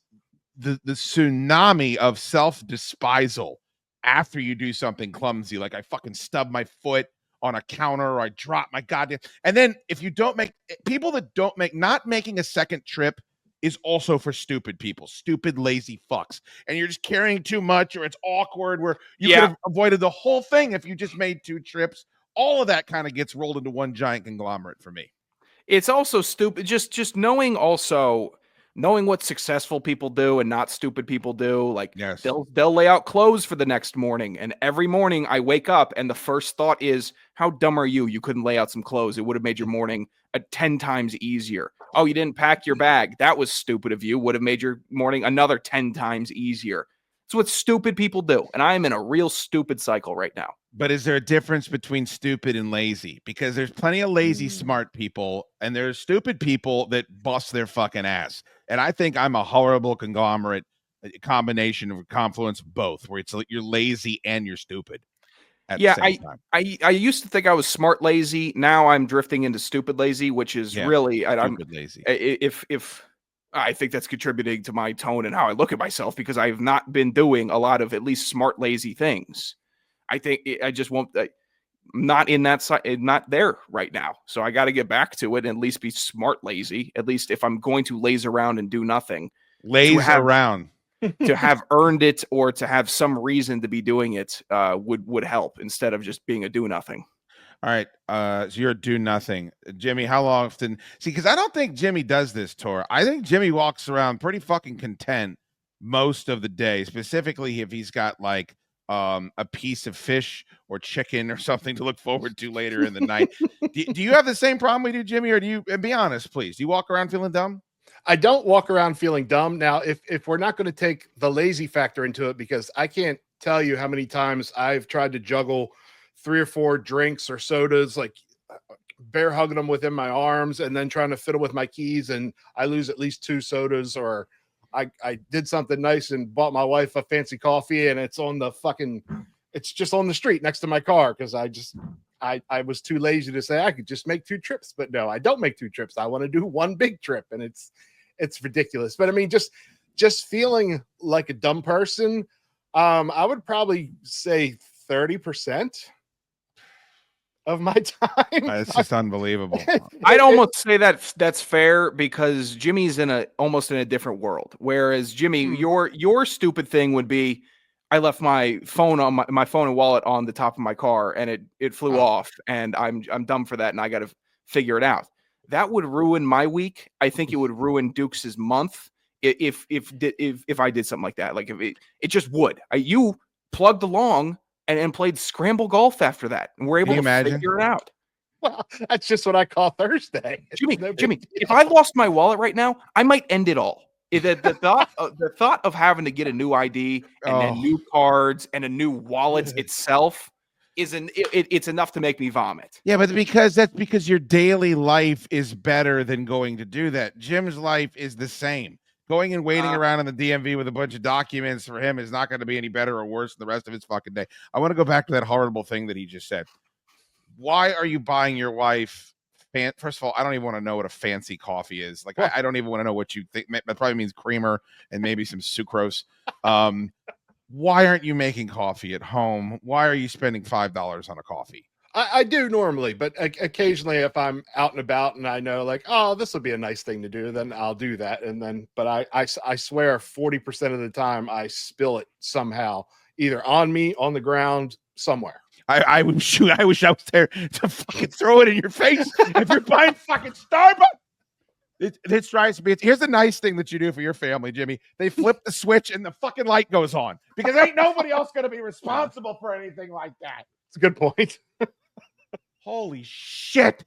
the tsunami of self-despisal after you do something clumsy. Like I fucking stub my foot on a counter, or I drop my goddamn. And then if you don't make, people that don't make, not making a second trip is also for stupid people, stupid, lazy fucks. And you're just carrying too much, or it's awkward, where you could have avoided the whole thing if you just made 2 trips. All of that kind of gets rolled into one giant conglomerate for me. It's also stupid. Just knowing what successful people do and not stupid people do. Like they'll lay out clothes for the next morning, and every morning I wake up and the first thought is, how dumb are you? You couldn't lay out some clothes. It would have made your morning 10 times easier. Oh, you didn't pack your bag. That was stupid of you. Would have made your morning another 10 times easier. It's what stupid people do. And I am in a real stupid cycle right now. But is there a difference between stupid and lazy? Because there's plenty of lazy, smart people, and there's stupid people that bust their fucking ass. And I think I'm a horrible conglomerate, a combination of a confluence of both, where it's like you're lazy and you're stupid at the same time. I used to think I was smart lazy. Now I'm drifting into stupid lazy, which is really I'm lazy. If I think that's contributing to my tone and how I look at myself, because I've not been doing a lot of at least smart lazy things. I think I just won't. Not in that side, not there right now. So I got to get back to it and at least be smart lazy. At least if I'm going to laze around and do nothing, around to have earned it or to have some reason to be doing it would help instead of just being a do nothing. All right. So you're a do nothing. Jimmy, how often? See, because I don't think Jimmy does this, Tor. I think Jimmy walks around pretty fucking content most of the day, specifically if he's got like a piece of fish or chicken or something to look forward to later in the night. Do you have the same problem we do, Jimmy, or do you, and be honest, please, do you walk around feeling dumb? I don't walk around feeling dumb. Now, if we're not going to take the lazy factor into it, because I can't tell you how many times I've tried to juggle 3 or 4 drinks or sodas, like bear hugging them within my arms and then trying to fiddle with my keys, and I lose at least 2 sodas, or I did something nice and bought my wife a fancy coffee and it's just on the street next to my car, because I was too lazy to say I could just make 2 trips. But no, I don't make 2 trips. I want to do 1 big trip, and it's ridiculous. But I mean, just feeling like a dumb person, I would probably say 30% of my time. It's just unbelievable. I'd almost say that's fair, because Jimmy's almost in a different world. Whereas Jimmy, your stupid thing would be, I left my phone on my phone and wallet on the top of my car, and it flew off, and I'm dumb for that, and I got to figure it out. That would ruin my week. I think it would ruin Dukes's month if I did something like that. Like if it just would. You plugged along and played scramble golf after that, and we're able to figure it out. Well, that's just what I call Thursday. Jimmy, if I lost my wallet right now, I might end it all. The thought of having to get a new ID and then new cards and a new wallet itself it's enough to make me vomit. Yeah, but that's because your daily life is better than going to do that. Jim's life is the same. Going and waiting around in the DMV with a bunch of documents for him is not going to be any better or worse than the rest of his fucking day. I want to go back to that horrible thing that he just said. Why are you buying your wife? First of all, I don't even want to know what a fancy coffee is. Like, I don't even want to know what you think. That probably means creamer and maybe some sucrose. Why aren't you making coffee at home? Why are you spending $5 on a coffee? I do normally, but occasionally if I'm out and about and I know like, oh, this would be a nice thing to do, then I'll do that. And then, but I swear 40% of the time I spill it somehow, either on me, on the ground, somewhere. I wish I was there to fucking throw it in your face if you're buying fucking Starbucks. It drives me. Here's the nice thing that you do for your family, Jimmy. They flip the switch and the fucking light goes on, because ain't nobody else going to be responsible for anything like that. It's a good point. Holy shit.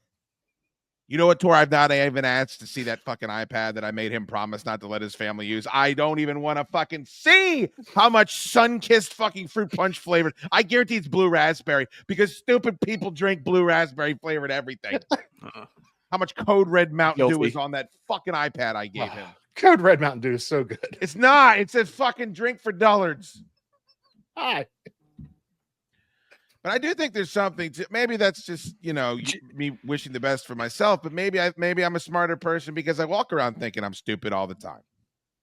You know what, Tor? I've not even asked to see that fucking iPad that I made him promise not to let his family use. I don't even want to fucking see how much sun-kissed fucking fruit punch flavored. I guarantee it's blue raspberry, because stupid people drink blue raspberry flavored everything. How much Code Red Mountain Dew is on that fucking iPad I gave him. Code Red Mountain Dew is so good. It's not. It says fucking drink for dullards. Hi. But I do think there's something to, maybe that's just, me wishing the best for myself, but maybe I'm a smarter person because I walk around thinking I'm stupid all the time.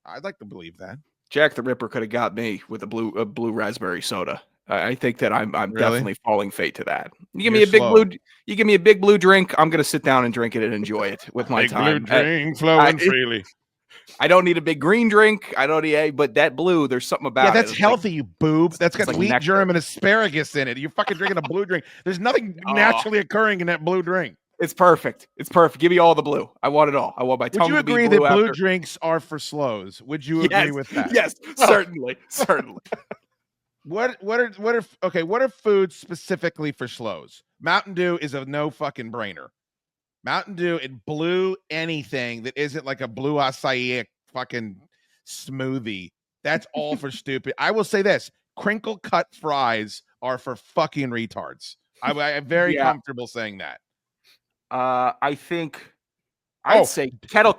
I'd like to believe that. Jack the Ripper could have got me with a blue raspberry soda. I think that I'm really? Definitely falling fate to that. You give me a big blue drink, I'm going to sit down and drink it and enjoy it with my big time. Blue drink flowing freely. I don't need a big green drink. I don't need but that blue, there's something about it. Yeah, that's It's healthy, you boob. That's got like wheat nectar. germ and asparagus in it. You're fucking drinking a blue drink. There's nothing naturally occurring in that blue drink. It's perfect. It's perfect. Give me all the blue. I want it all. I want my tongue to be blue. Would you agree that blue after. drinks are for slows? Would you agree with that? Yes, certainly. Certainly. What are foods specifically for slows? Mountain Dew is a no fucking brainer. Mountain Dew and blue anything that isn't like a blue acai fucking smoothie. That's all for stupid. I will say this: crinkle cut fries are for fucking retards. I'm very comfortable saying that. I think I'd say kettle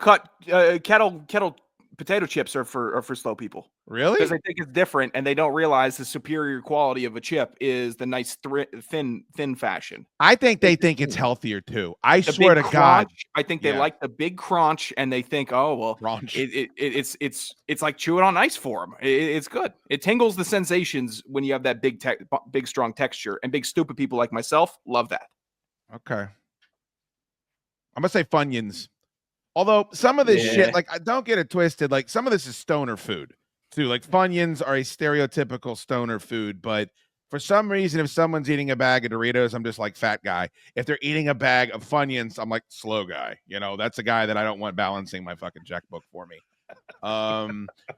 potato chips are for slow people. Really? Because I think it's different, and they don't realize the superior quality of a chip is the nice thin fashion. I think they think it's healthier too. I swear to God, I think they like the big crunch, and they think, oh well, it's like chewing on ice for them. It's good. It tingles the sensations when you have that big strong texture, and big stupid people like myself love that. Okay. I'm gonna say Funyuns. Although some of this shit, like, don't get it twisted. Like, some of this is stoner food too. Like, Funyuns are a stereotypical stoner food, but for some reason, if someone's eating a bag of Doritos, I'm just like fat guy. If they're eating a bag of Funyuns, I'm like slow guy. You know, that's a guy that I don't want balancing my fucking checkbook for me.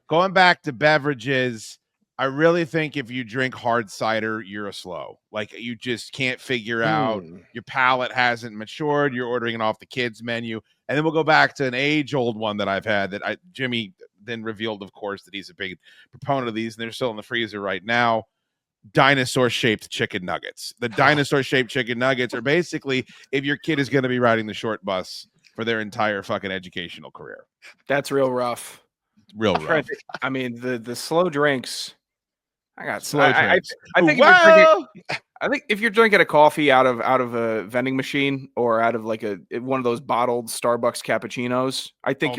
Going back to beverages, I really think if you drink hard cider, you're a slow. Like, you just can't figure out, your palate hasn't matured. You're ordering it off the kids menu. And then we'll go back to an age-old one that I've had that Jimmy then revealed, of course, that he's a big proponent of these, and they're still in the freezer right now. Dinosaur-shaped chicken nuggets. The dinosaur-shaped chicken nuggets are basically if your kid is going to be riding the short bus for their entire fucking educational career. That's real rough. Real rough. I mean, the slow drinks. I got slow drinks. I think if you're drinking a coffee out of a vending machine or out of like one of those bottled Starbucks cappuccinos, I think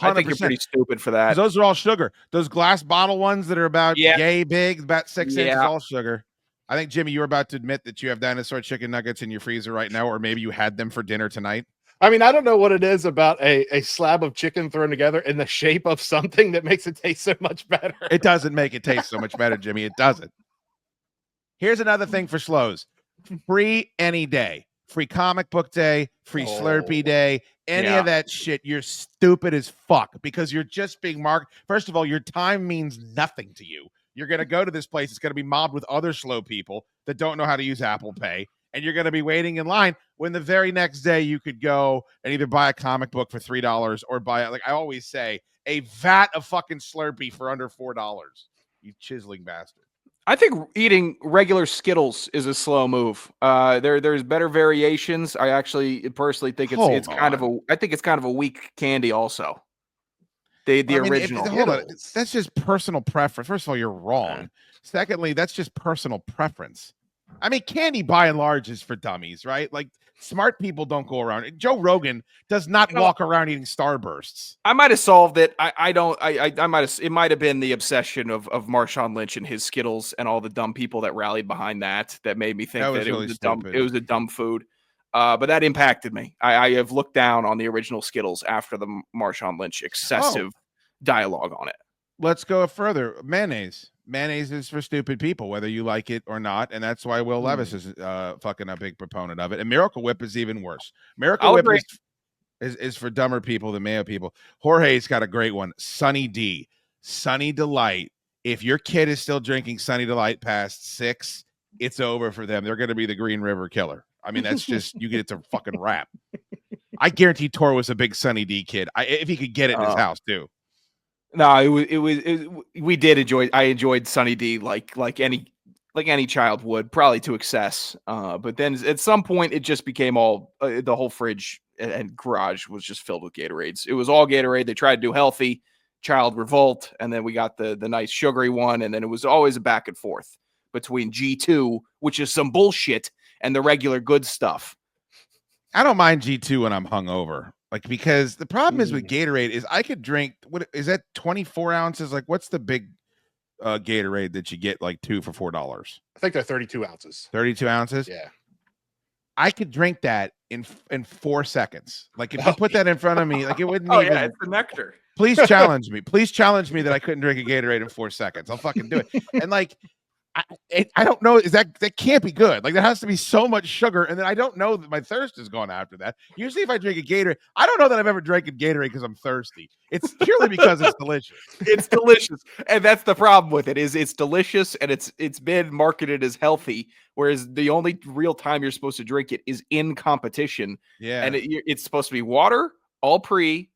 I think you're pretty stupid for that. Those are all sugar. Those glass bottle ones that are about yay big, about 6 inches, all sugar. I think, Jimmy, you're about to admit that you have dinosaur chicken nuggets in your freezer right now, or maybe you had them for dinner tonight. I mean, I don't know what it is about a slab of chicken thrown together in the shape of something that makes it taste so much better. It doesn't make it taste so much better, Jimmy. It doesn't. Here's another thing for slows. Free any day. Free comic book day, free Slurpee day, any of that shit. You're stupid as fuck because you're just being marked. First of all, your time means nothing to you. You're going to go to this place. It's going to be mobbed with other slow people that don't know how to use Apple Pay. And you're going to be waiting in line when the very next day you could go and either buy a comic book for $3 or buy, like I always say, a vat of fucking Slurpee for under $4. You chiseling bastard. I think eating regular Skittles is a slow move. There's better variations. I actually personally think it's kind of a weak candy also. The original. Hold on. That's just personal preference. First of all, you're wrong. Secondly, that's just personal preference. I mean, candy by and large is for dummies, right? Like, smart people don't go around. Joe Rogan does not walk around eating Starbursts. I might have solved it. It might have been the obsession of Marshawn Lynch and his Skittles and all the dumb people that rallied behind that made me think that it was a dumb food. But that impacted me. I have looked down on the original Skittles after the Marshawn Lynch excessive dialogue on it. Let's go further. Mayonnaise. Mayonnaise is for stupid people, whether you like it or not, and that's why Will Levis is fucking a big proponent of it. And Miracle Whip is even worse. Miracle Whip is for dumber people than mayo people. Jorge's got a great one. Sunny D. Sunny Delight. If your kid is still drinking Sunny Delight past 6, it's over for them. They're going to be the Green River Killer. I mean, that's just, you get it to fucking rap. I guarantee Tor was a big Sunny D kid. If he could get it in his house too. No, we did enjoy. I enjoyed Sunny D like any child would, probably to excess. But then at some point, it just became all the whole fridge and garage was just filled with Gatorades. It was all Gatorade. They tried to do healthy, child revolt, and then we got the nice sugary one, and then it was always a back and forth between G2, which is some bullshit, and the regular good stuff. I don't mind G2 when I'm hungover. Like, because the problem is with Gatorade is I could drink, what is that, 24 ounces? Like, what's the big Gatorade that you get like 2 for $4? I think they're 32 ounces. 32 ounces? Yeah. I could drink that in 4 seconds. Like if you put that in front of me, like it wouldn't even. Yeah, it's the nectar. Please challenge me. Please challenge me that I couldn't drink a Gatorade in 4 seconds. I'll fucking do it. And like, I don't know. That can't be good. Like there has to be so much sugar, and then I don't know that my thirst is gone after that. Usually, if I drink a Gatorade, I don't know that I've ever drank a Gatorade because I'm thirsty. It's purely because it's delicious. It's delicious, and that's the problem with it. Is it's delicious, and it's been marketed as healthy, whereas the only real time you're supposed to drink it is in competition. Yeah, and it's supposed to be water all pre-game,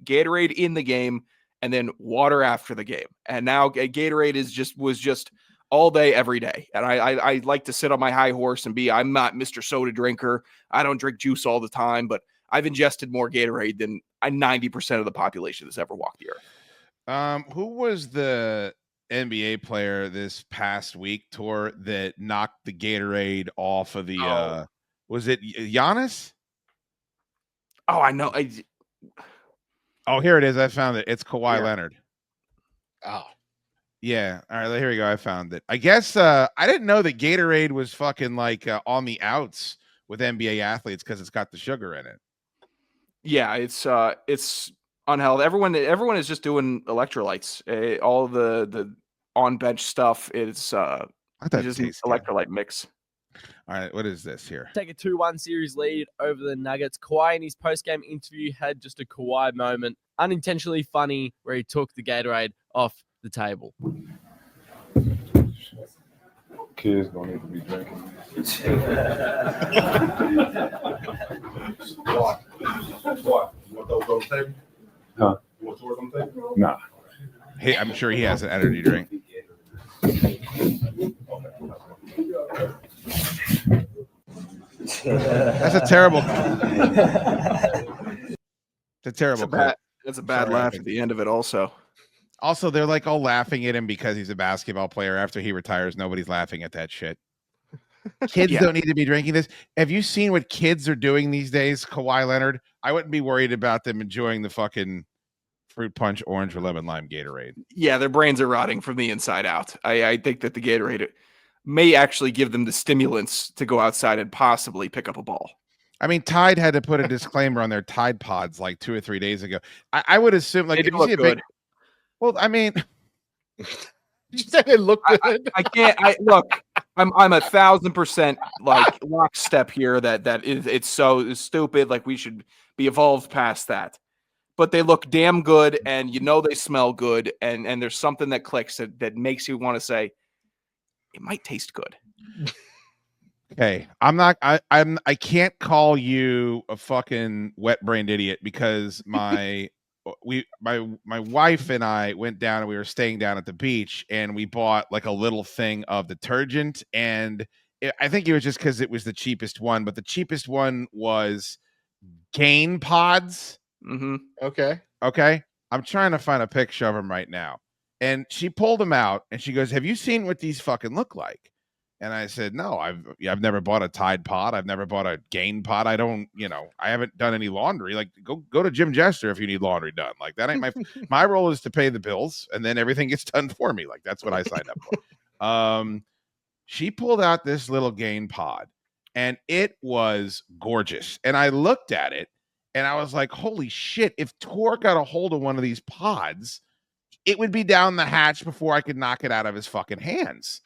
Gatorade in the game, and then water after the game. And now Gatorade was just all day, every day. And I like to sit on my high horse and I'm not Mr. Soda drinker. I don't drink juice all the time, but I've ingested more Gatorade than 90% of the population that's ever walked the earth. Who was the NBA player this past week tour that knocked the Gatorade off of the was it Giannis? Oh, I know. Oh, here it is. I found it. It's Kawhi Leonard. Oh. Yeah. All right, here we go. I found it. I guess I didn't know that Gatorade was fucking like on the outs with NBA athletes because it's got the sugar in it. Yeah, it's unhealthy. Everyone is just doing electrolytes. All the on bench stuff is I thought just electrolyte mix. All right, what is this here? Take a 2-1 series lead over the Nuggets. Kawhi in his post-game interview had just a Kawhi moment, unintentionally funny, where he took the Gatorade off the table. Kids don't need to be drinking. What? You want those on the table? Huh? You want yours on the table? Nah. Hey, I'm sure he has an energy drink. That's a terrible. It's a terrible. That's a bad laugh at the end of it. Also, they're like all laughing at him because he's a basketball player. After he retires, nobody's laughing at that shit. Kids don't need to be drinking this. Have you seen what kids are doing these days, Kawhi Leonard? I wouldn't be worried about them enjoying the fucking fruit punch, orange, or lemon lime Gatorade. Yeah, their brains are rotting from the inside out. I think that the Gatorade may actually give them the stimulants to go outside and possibly pick up a ball. I mean, Tide had to put a disclaimer on their Tide Pods like 2 or 3 days ago. I would assume, like, if you see a big. Well, I mean, you said it looked good. I can't. Look. I'm 1,000% like lockstep here. It's so stupid. Like we should be evolved past that. But they look damn good, and they smell good, and there's something that clicks that makes you want to say it might taste good. Okay, I can't call you a fucking wet-brained idiot because my wife and I went down and we were staying down at the beach and we bought like a little thing of detergent, and I think it was just because it was the cheapest one, but the cheapest one was Gain Pods. Mm-hmm. Okay. I'm trying to find a picture of them right now, and she pulled them out and she goes, "Have you seen what these fucking look like?" And I said, "No, I've never bought a Tide Pod. I've never bought a Gain Pod. I don't, I haven't done any laundry. Like, go to Jim Jester if you need laundry done. Like, that ain't my role is to pay the bills, and then everything gets done for me. Like, that's what I signed up for." She pulled out this little Gain Pod, and it was gorgeous. And I looked at it, and I was like, "Holy shit! If Tor got a hold of one of these pods, it would be down the hatch before I could knock it out of his fucking hands."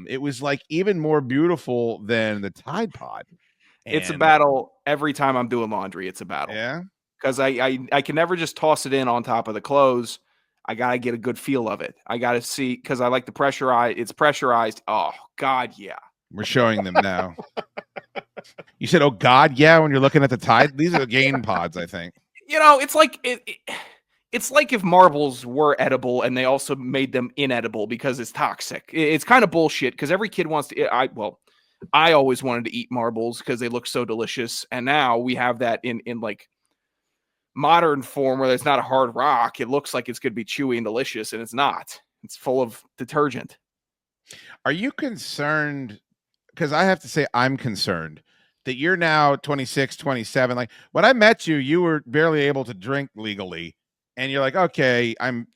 It was like even more beautiful than the Tide Pod. It's a battle every time I'm doing laundry. It's a battle. Yeah. Because I can never just toss it in on top of the clothes. I got to get a good feel of it. I got to see, because I like the pressurize. It's pressurized. Oh, God, yeah. We're showing them now. You said, "Oh, God, yeah," when you're looking at the Tide? These are the Gain Pods, I think. It's like it's like if marbles were edible and they also made them inedible because it's toxic. It's kind of bullshit because every kid wants to. I always wanted to eat marbles because they look so delicious, and now we have that in like modern form where it's not a hard rock. It looks like it's going to be chewy and delicious, and it's not. It's full of detergent. Are you concerned? Because I have to say I'm concerned that you're now 26, 27. Like when I met you, you were barely able to drink legally. And you're like, "Okay, I'm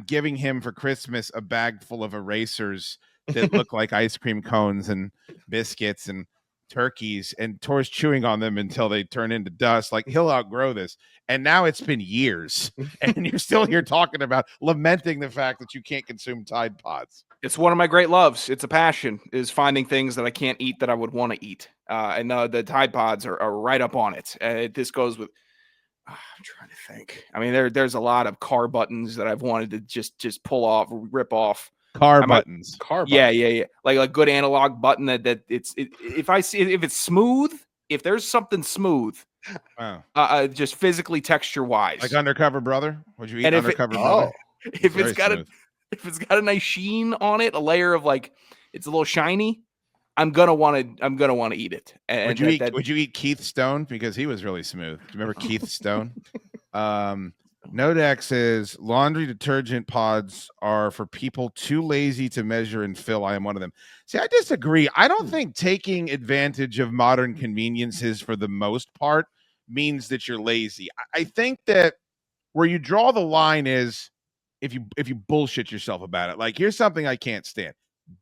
giving him for Christmas a bag full of erasers that look like ice cream cones and biscuits." And turkeys, and Tor's chewing on them until they turn into dust. Like, he'll outgrow this. And now it's been years, and you're still here talking about lamenting the fact that you can't consume Tide Pods. It's one of my great loves. It's a passion, is finding things that I can't eat that I would want to eat. And the Tide Pods are right up on it. This goes with, I'm trying to think. I mean, there's a lot of car buttons that I've wanted to just pull off, rip off. Car buttons. Yeah. Like a good analog button that if it's smooth, if there's something smooth, just physically texture wise, like Undercover Brother. Would you eat Undercover Brother? If it's got a nice sheen on it, a layer of like it's a little shiny, I'm gonna want to eat it. And would you eat Keith Stone, because he was really smooth? Do you remember Keith Stone? Nodex says laundry detergent pods are for people too lazy to measure and fill. I am one of them. See, I disagree. I don't think taking advantage of modern conveniences for the most part means that you're lazy. I think that where you draw the line is if you bullshit yourself about it. Like, here's something I can't stand.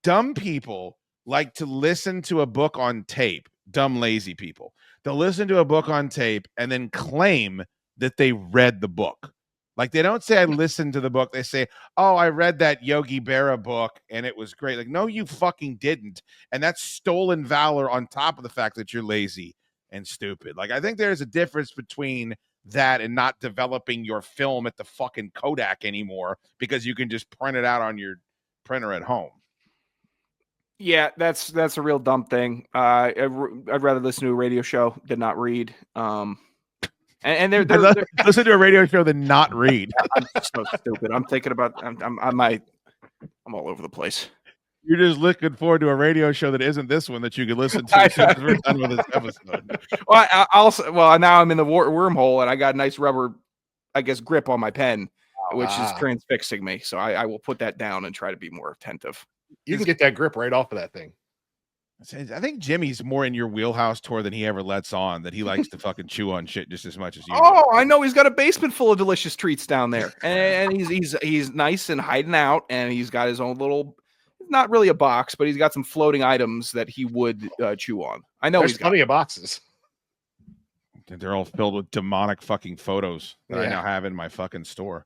Dumb people like to listen to a book on tape. Dumb, lazy people. They'll listen to a book on tape and then claim that they read the book. Like, they don't say I listened to the book. They say, oh, I read that Yogi Berra book and it was great. Like, no, you fucking didn't. And that's stolen valor on top of the fact that you're lazy and stupid. Like, I think there's a difference between that and not developing your film at the fucking Kodak anymore because you can just print it out on your printer at home. Yeah, that's a real dumb thing. I'd rather listen to a radio show than not read. And they're listen to a radio show than not read. I'm so stupid. I'm thinking about. I'm all over the place. You're just looking forward to a radio show that isn't this one that you can listen to as soon as we're done with this episode. Well, now I'm in the wormhole and I got a nice rubber, I guess, grip on my pen, which is transfixing me. So I will put that down and try to be more attentive. You can get that grip right off of that thing. I think Jimmy's more in your wheelhouse, Tor, than he ever lets on. That he likes to fucking chew on shit just as much as you. Oh, do. I know he's got a basement full of delicious treats down there, and he's nice and hiding out, and he's got his own little, not really a box, but he's got some floating items that he would chew on. I know there's plenty of boxes. They're all filled with demonic fucking photos that I now have in my fucking store.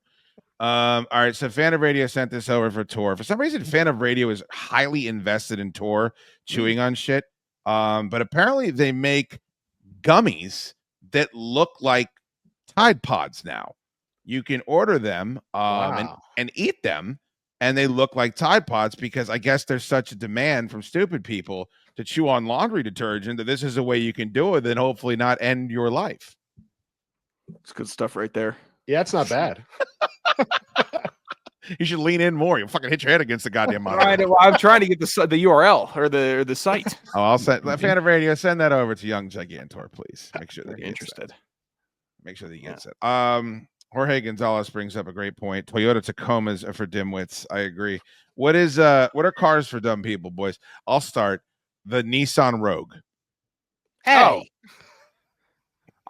All right, so Fan of Radio sent this over for Tor. For some reason, Fan of Radio is highly invested in Tor chewing on shit. But apparently they make gummies that look like Tide Pods now. You can order them and eat them, and they look like Tide Pods because I guess there's such a demand from stupid people to chew on laundry detergent that this is a way you can do it and hopefully not end your life. It's good stuff right there. Yeah, it's not bad. You should lean in more. You'll fucking hit your head against the goddamn monitor. I'm trying to get the URL or the site. Oh, I'll send Fan of Radio. Send that over to young Gigantor, please. Make sure they're interested. Make sure that he gets it. Jorge Gonzalez brings up a great point. Toyota Tacomas are for dimwits. I agree. What are cars for dumb people, boys? I'll start. The Nissan Rogue. Hey. Oh.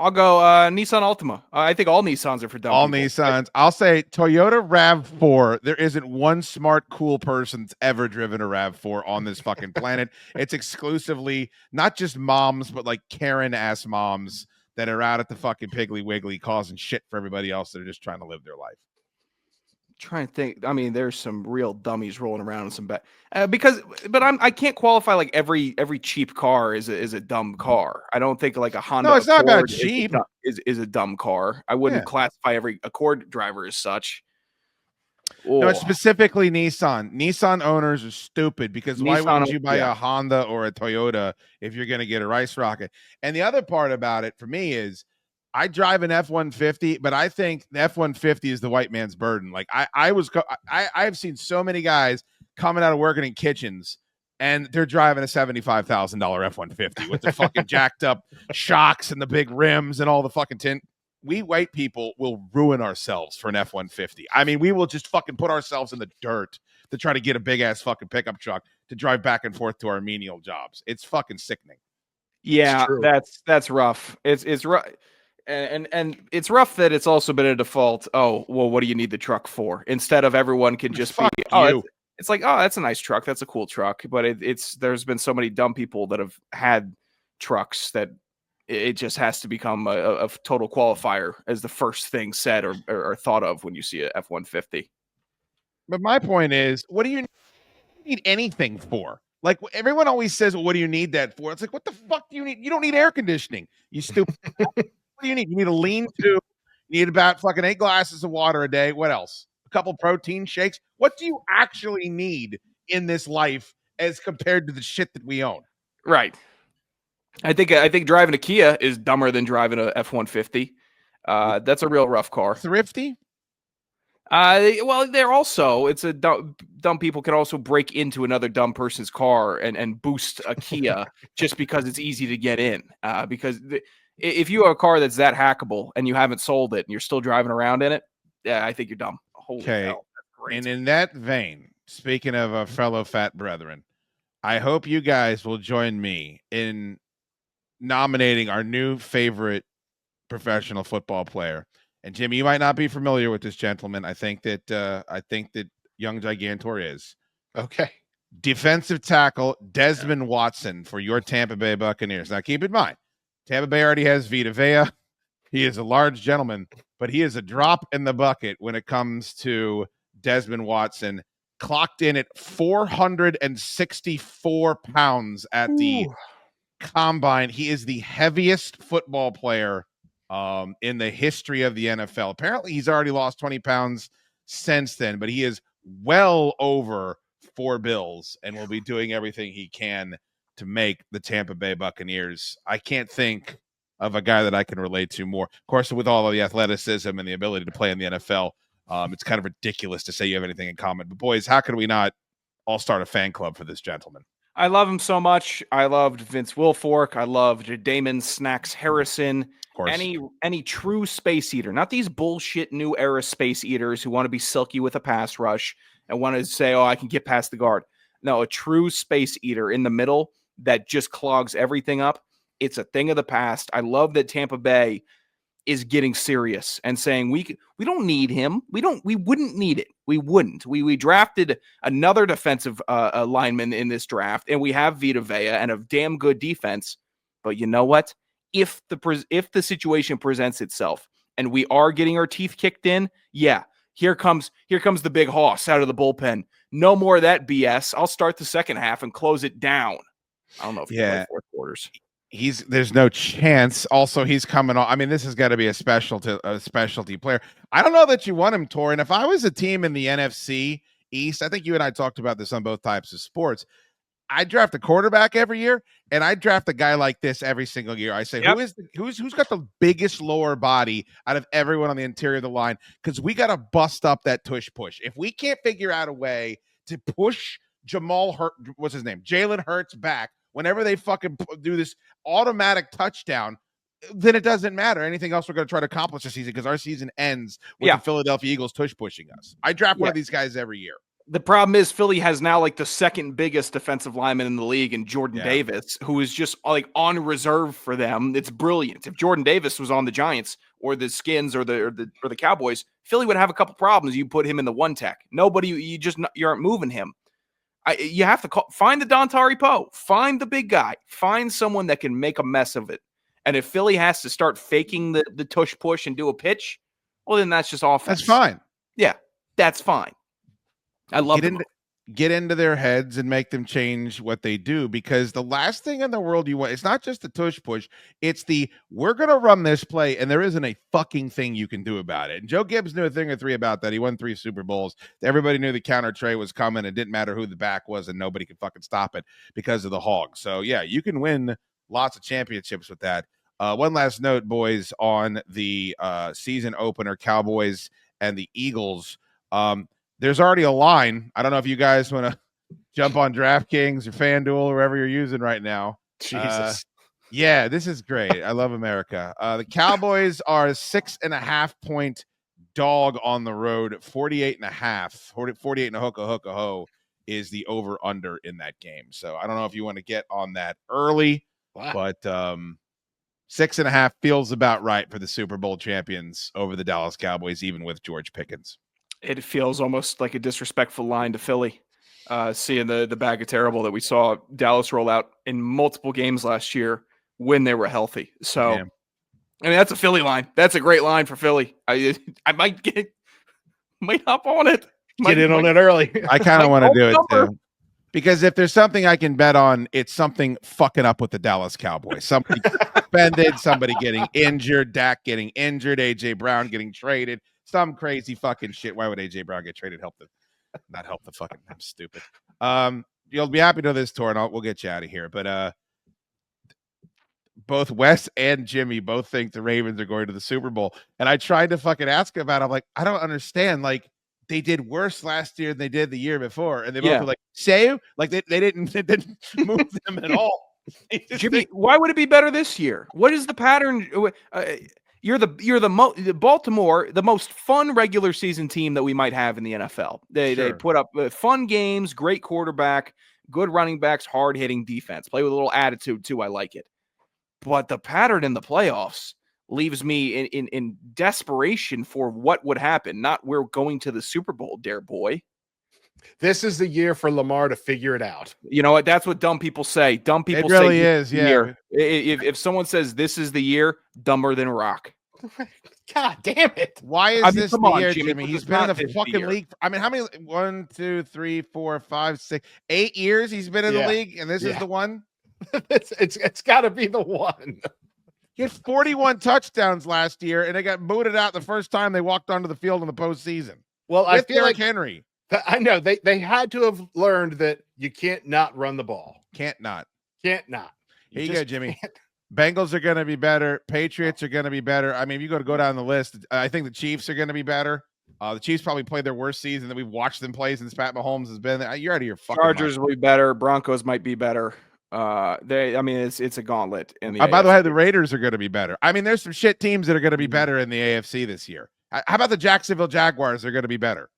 I'll go Nissan Altima. I think all Nissans are for dumb people. Nissans. I'll say Toyota RAV4. There isn't one smart, cool person that's ever driven a RAV4 on this fucking planet. It's exclusively not just moms, but like Karen-ass moms that are out at the fucking Piggly Wiggly causing shit for everybody else that are just trying to live their life. Trying to think. I mean, there's some real dummies rolling around in some but I can't qualify like every cheap car is a dumb car. I don't think like a Honda. No, it's not about cheap. Is a dumb car. I wouldn't classify every Accord driver as such. No, it's specifically Nissan. Nissan owners are stupid because why wouldn't you buy a Honda or a Toyota if you're going to get a rice rocket? And the other part about it for me is I drive an F-150, but I think the F-150 is the white man's burden. Like I've seen so many guys coming out of working in kitchens and they're driving a $75,000 F-150 with the fucking jacked up shocks and the big rims and all the fucking tint. We white people will ruin ourselves for an F-150. I mean, we will just fucking put ourselves in the dirt to try to get a big ass fucking pickup truck to drive back and forth to our menial jobs. It's fucking sickening. Yeah, that's rough. It's rough. And it's rough that it's also been a default. Oh, well, what do you need the truck for? Instead of everyone can just be, it's like, oh, that's a nice truck. That's a cool truck. But there's been so many dumb people that have had trucks that it just has to become a total qualifier as the first thing said or thought of when you see a F-150. But my point is, what do you need anything for? Like everyone always says, well, what do you need that for? It's like, what the fuck do you need? You don't need air conditioning. You stupid. What do you need? You need a lean-to. You need about fucking 8 glasses of water a day. What else? A couple protein shakes. What do you actually need in this life as compared to the shit that we own? Right. I think driving a Kia is dumber than driving a F-150. That's a real rough car. Thrifty? Well, they're also, it's a dumb people can also break into another dumb person's car and boost a Kia just because it's easy to get in. Because if you have a car that's that hackable and you haven't sold it and you're still driving around in it, yeah, I think you're dumb. Holy hell, that's great. And in that vein, speaking of a fellow fat brethren, I hope you guys will join me in nominating our new favorite professional football player. And Jimmy, you might not be familiar with this gentleman. I think that young Gigantor is. Okay. Defensive tackle Desmond Watson for your Tampa Bay Buccaneers. Now keep in mind, Tampa Bay already has Vita Vea. He is a large gentleman, but he is a drop in the bucket when it comes to Desmond Watson. Clocked in at 464 pounds at the combine. He is the heaviest football player in the history of the NFL. Apparently, he's already lost 20 pounds since then, but he is well over 4 bills and will be doing everything he can to make the Tampa Bay Buccaneers. I can't think of a guy that I can relate to more. Of course, with all of the athleticism and the ability to play in the NFL, it's kind of ridiculous to say you have anything in common. But boys, how can we not all start a fan club for this gentleman? I love him so much. I loved Vince Wilfork. I loved Damon Snacks Harrison. Of course. Any true space eater, not these bullshit new era space eaters who want to be silky with a pass rush and want to say, oh, I can get past the guard. No, a true space eater in the middle that just clogs everything up. It's a thing of the past. I love that Tampa Bay is getting serious and saying we don't need him. We wouldn't need it. We wouldn't. We drafted another defensive lineman in this draft, and we have Vita Vea and a damn good defense. But you know what? If the situation presents itself and we are getting our teeth kicked in, yeah, here comes the big hoss out of the bullpen. No more of that BS. I'll start the second half and close it down. I don't know if you play 4 quarters. There's no chance. Also, he's coming on. I mean, this has got to be a specialty player. I don't know that you want him, Tor. And if I was a team in the NFC East, I think you and I talked about this on both types of sports. I draft a quarterback every year, and I draft a guy like this every single year. I say, who's got the biggest lower body out of everyone on the interior of the line? Because we got to bust up that tush push. If we can't figure out a way to push Jalen Hurts back whenever they fucking do this automatic touchdown, then it doesn't matter anything else we're going to try to accomplish this season because our season ends with the Philadelphia Eagles tush pushing us. I draft one of these guys every year. The problem is Philly has now like the second biggest defensive lineman in the league in Jordan Davis, who is just like on reserve for them. It's brilliant. If Jordan Davis was on the Giants or the Skins or the Cowboys, Philly would have a couple problems. You put him in the one tech. Nobody, you aren't moving him. You have to find the Dontari Poe, find the big guy, find someone that can make a mess of it. And if Philly has to start faking the tush push and do a pitch, well, then that's just offense. That's fine. Yeah, that's fine. I love get into their heads and make them change what they do, because the last thing in the world you want, it's not just the tush push, it's we're going to run this play and there isn't a fucking thing you can do about it. And Joe Gibbs knew a thing or 3 about that. He won 3 Super Bowls. Everybody knew the counter tray was coming. It didn't matter who the back was and nobody could fucking stop it because of the hog. So yeah, you can win lots of championships with that. One last note, boys, on the season opener, Cowboys and the Eagles. There's already a line. I don't know if you guys want to jump on DraftKings or FanDuel or wherever you're using right now. Jesus. Yeah, this is great. I love America. The Cowboys are a 6.5 point dog on the road. 48.5. 48 and a hooka is the over under in that game. So I don't know if you want to get on that early, but 6.5 feels about right for the Super Bowl champions over the Dallas Cowboys, even with George Pickens. It feels almost like a disrespectful line to Philly, seeing the bag of terrible that we saw Dallas roll out in multiple games last year when they were healthy. So, Yeah. I mean, that's a Philly line. That's a great line for Philly. I might hop on it. Get in on it early. I kind of want to do it number. too. Because if there's something I can bet on, it's something fucking up with the Dallas Cowboys. Somebody suspended, somebody getting injured, Dak getting injured, AJ Brown getting traded, some crazy fucking shit. Why would AJ Brown get traded? Not help the fucking. I'm stupid. You'll be happy to know this, Tor, and we'll get you out of here. But both Wes and Jimmy both think the Ravens are going to the Super Bowl, and I tried to fucking ask about it. I'm like, I don't understand. Like, they did worse last year than they did the year before, and they both were like, "Say, like they didn't move them at all." Jimmy, why would it be better this year? What is the pattern? You're the Baltimore, the most fun regular season team that we might have in the NFL. They put up fun games, great quarterback, good running backs, hard hitting defense, play with a little attitude too. I like it, but the pattern in the playoffs leaves me in desperation for what would happen. Not we're going to the Super Bowl, dare boy. This is the year for Lamar to figure it out. You know what? That's what dumb people say. Dumb people it really say is. Yeah. If someone says this is the year, dumber than rock. God damn it. Why is this the year, Jimmy? He's He's been in the fucking league. I mean, how many? 1, 2, 3, 4, 5, 6, 8 years he's been in the league, and this is the one? It's got to be the one. He had 41 touchdowns last year, and they got booted out the first time they walked onto the field in the postseason. Well, I feel Derrick like Henry. I know they had to have learned that you can't not run the ball. Can't not. Can't not. Here you go, Jimmy. Bengals are going to be better. Patriots are going to be better. I mean, if you go down the list, I think the Chiefs are going to be better. The Chiefs probably played their worst season that we've watched them play since Pat Mahomes has been there. You're out of your fucking Chargers mind. will be better. Broncos might be better. It's a gauntlet. In the by the way, the Raiders are going to be better. I mean, there's some shit teams that are going to be better in the AFC this year. How about the Jacksonville Jaguars are going to be better?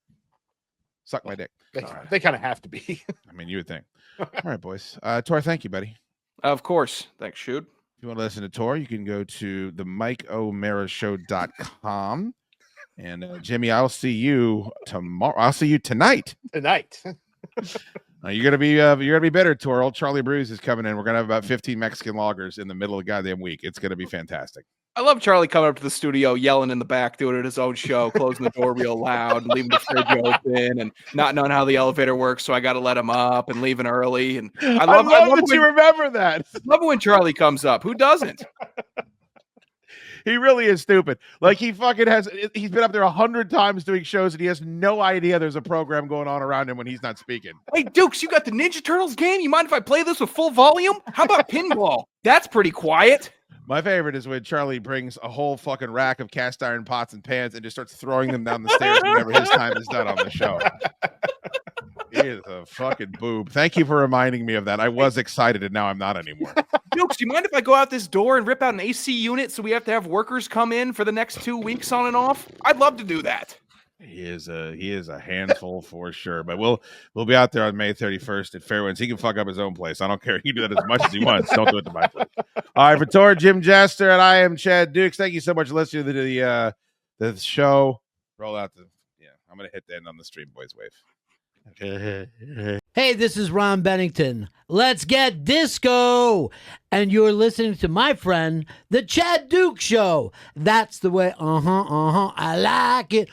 Suck my dick. They kind of have to be. I mean, you would think. All right, boys. Tor, thank you, buddy. Of course. Thanks, Schoode. If you want to listen to Tor, you can go to the MikeO'MaraShow.com. And Jimmy, I'll see you tomorrow. I'll see you tonight. Tonight. You're gonna be better, Tor. Old Charlie Brews is coming in. We're gonna have about 15 Mexican lagers in the middle of the goddamn week. It's gonna be fantastic. I love Charlie coming up to the studio, yelling in the back, doing it his own show, closing the door real loud, and leaving the fridge open, and not knowing how the elevator works, so I got to let him up, and leaving early. And I love that you remember that. I love when Charlie comes up. Who doesn't? He really is stupid. Like he's been up there 100 times doing shows, and he has no idea there's a program going on around him when he's not speaking. Hey, Dukes, you got the Ninja Turtles game? You mind if I play this with full volume? How about pinball? That's pretty quiet. My favorite is when Charlie brings a whole fucking rack of cast iron pots and pans and just starts throwing them down the stairs whenever his time is done on the show. He is a fucking boob. Thank you for reminding me of that. I was excited, and now I'm not anymore. Dukes, do you mind if I go out this door and rip out an AC unit so we have to have workers come in for the next 2 weeks on and off? I'd love to do that. He is a handful for sure. But we'll be out there on May 31st at Fairwinds. He can fuck up his own place. I don't care. He can do that as much as he wants. Don't do it to my place. All right, for Tor, Jim Jester, and I am Chad Dukes. Thank you so much for listening to the show. Roll out I'm gonna hit the end on the stream, boys. Wave. Hey, this is Ron Bennington. Let's get disco. And you're listening to my friend, the Chad Duke Show. That's the way. I like it.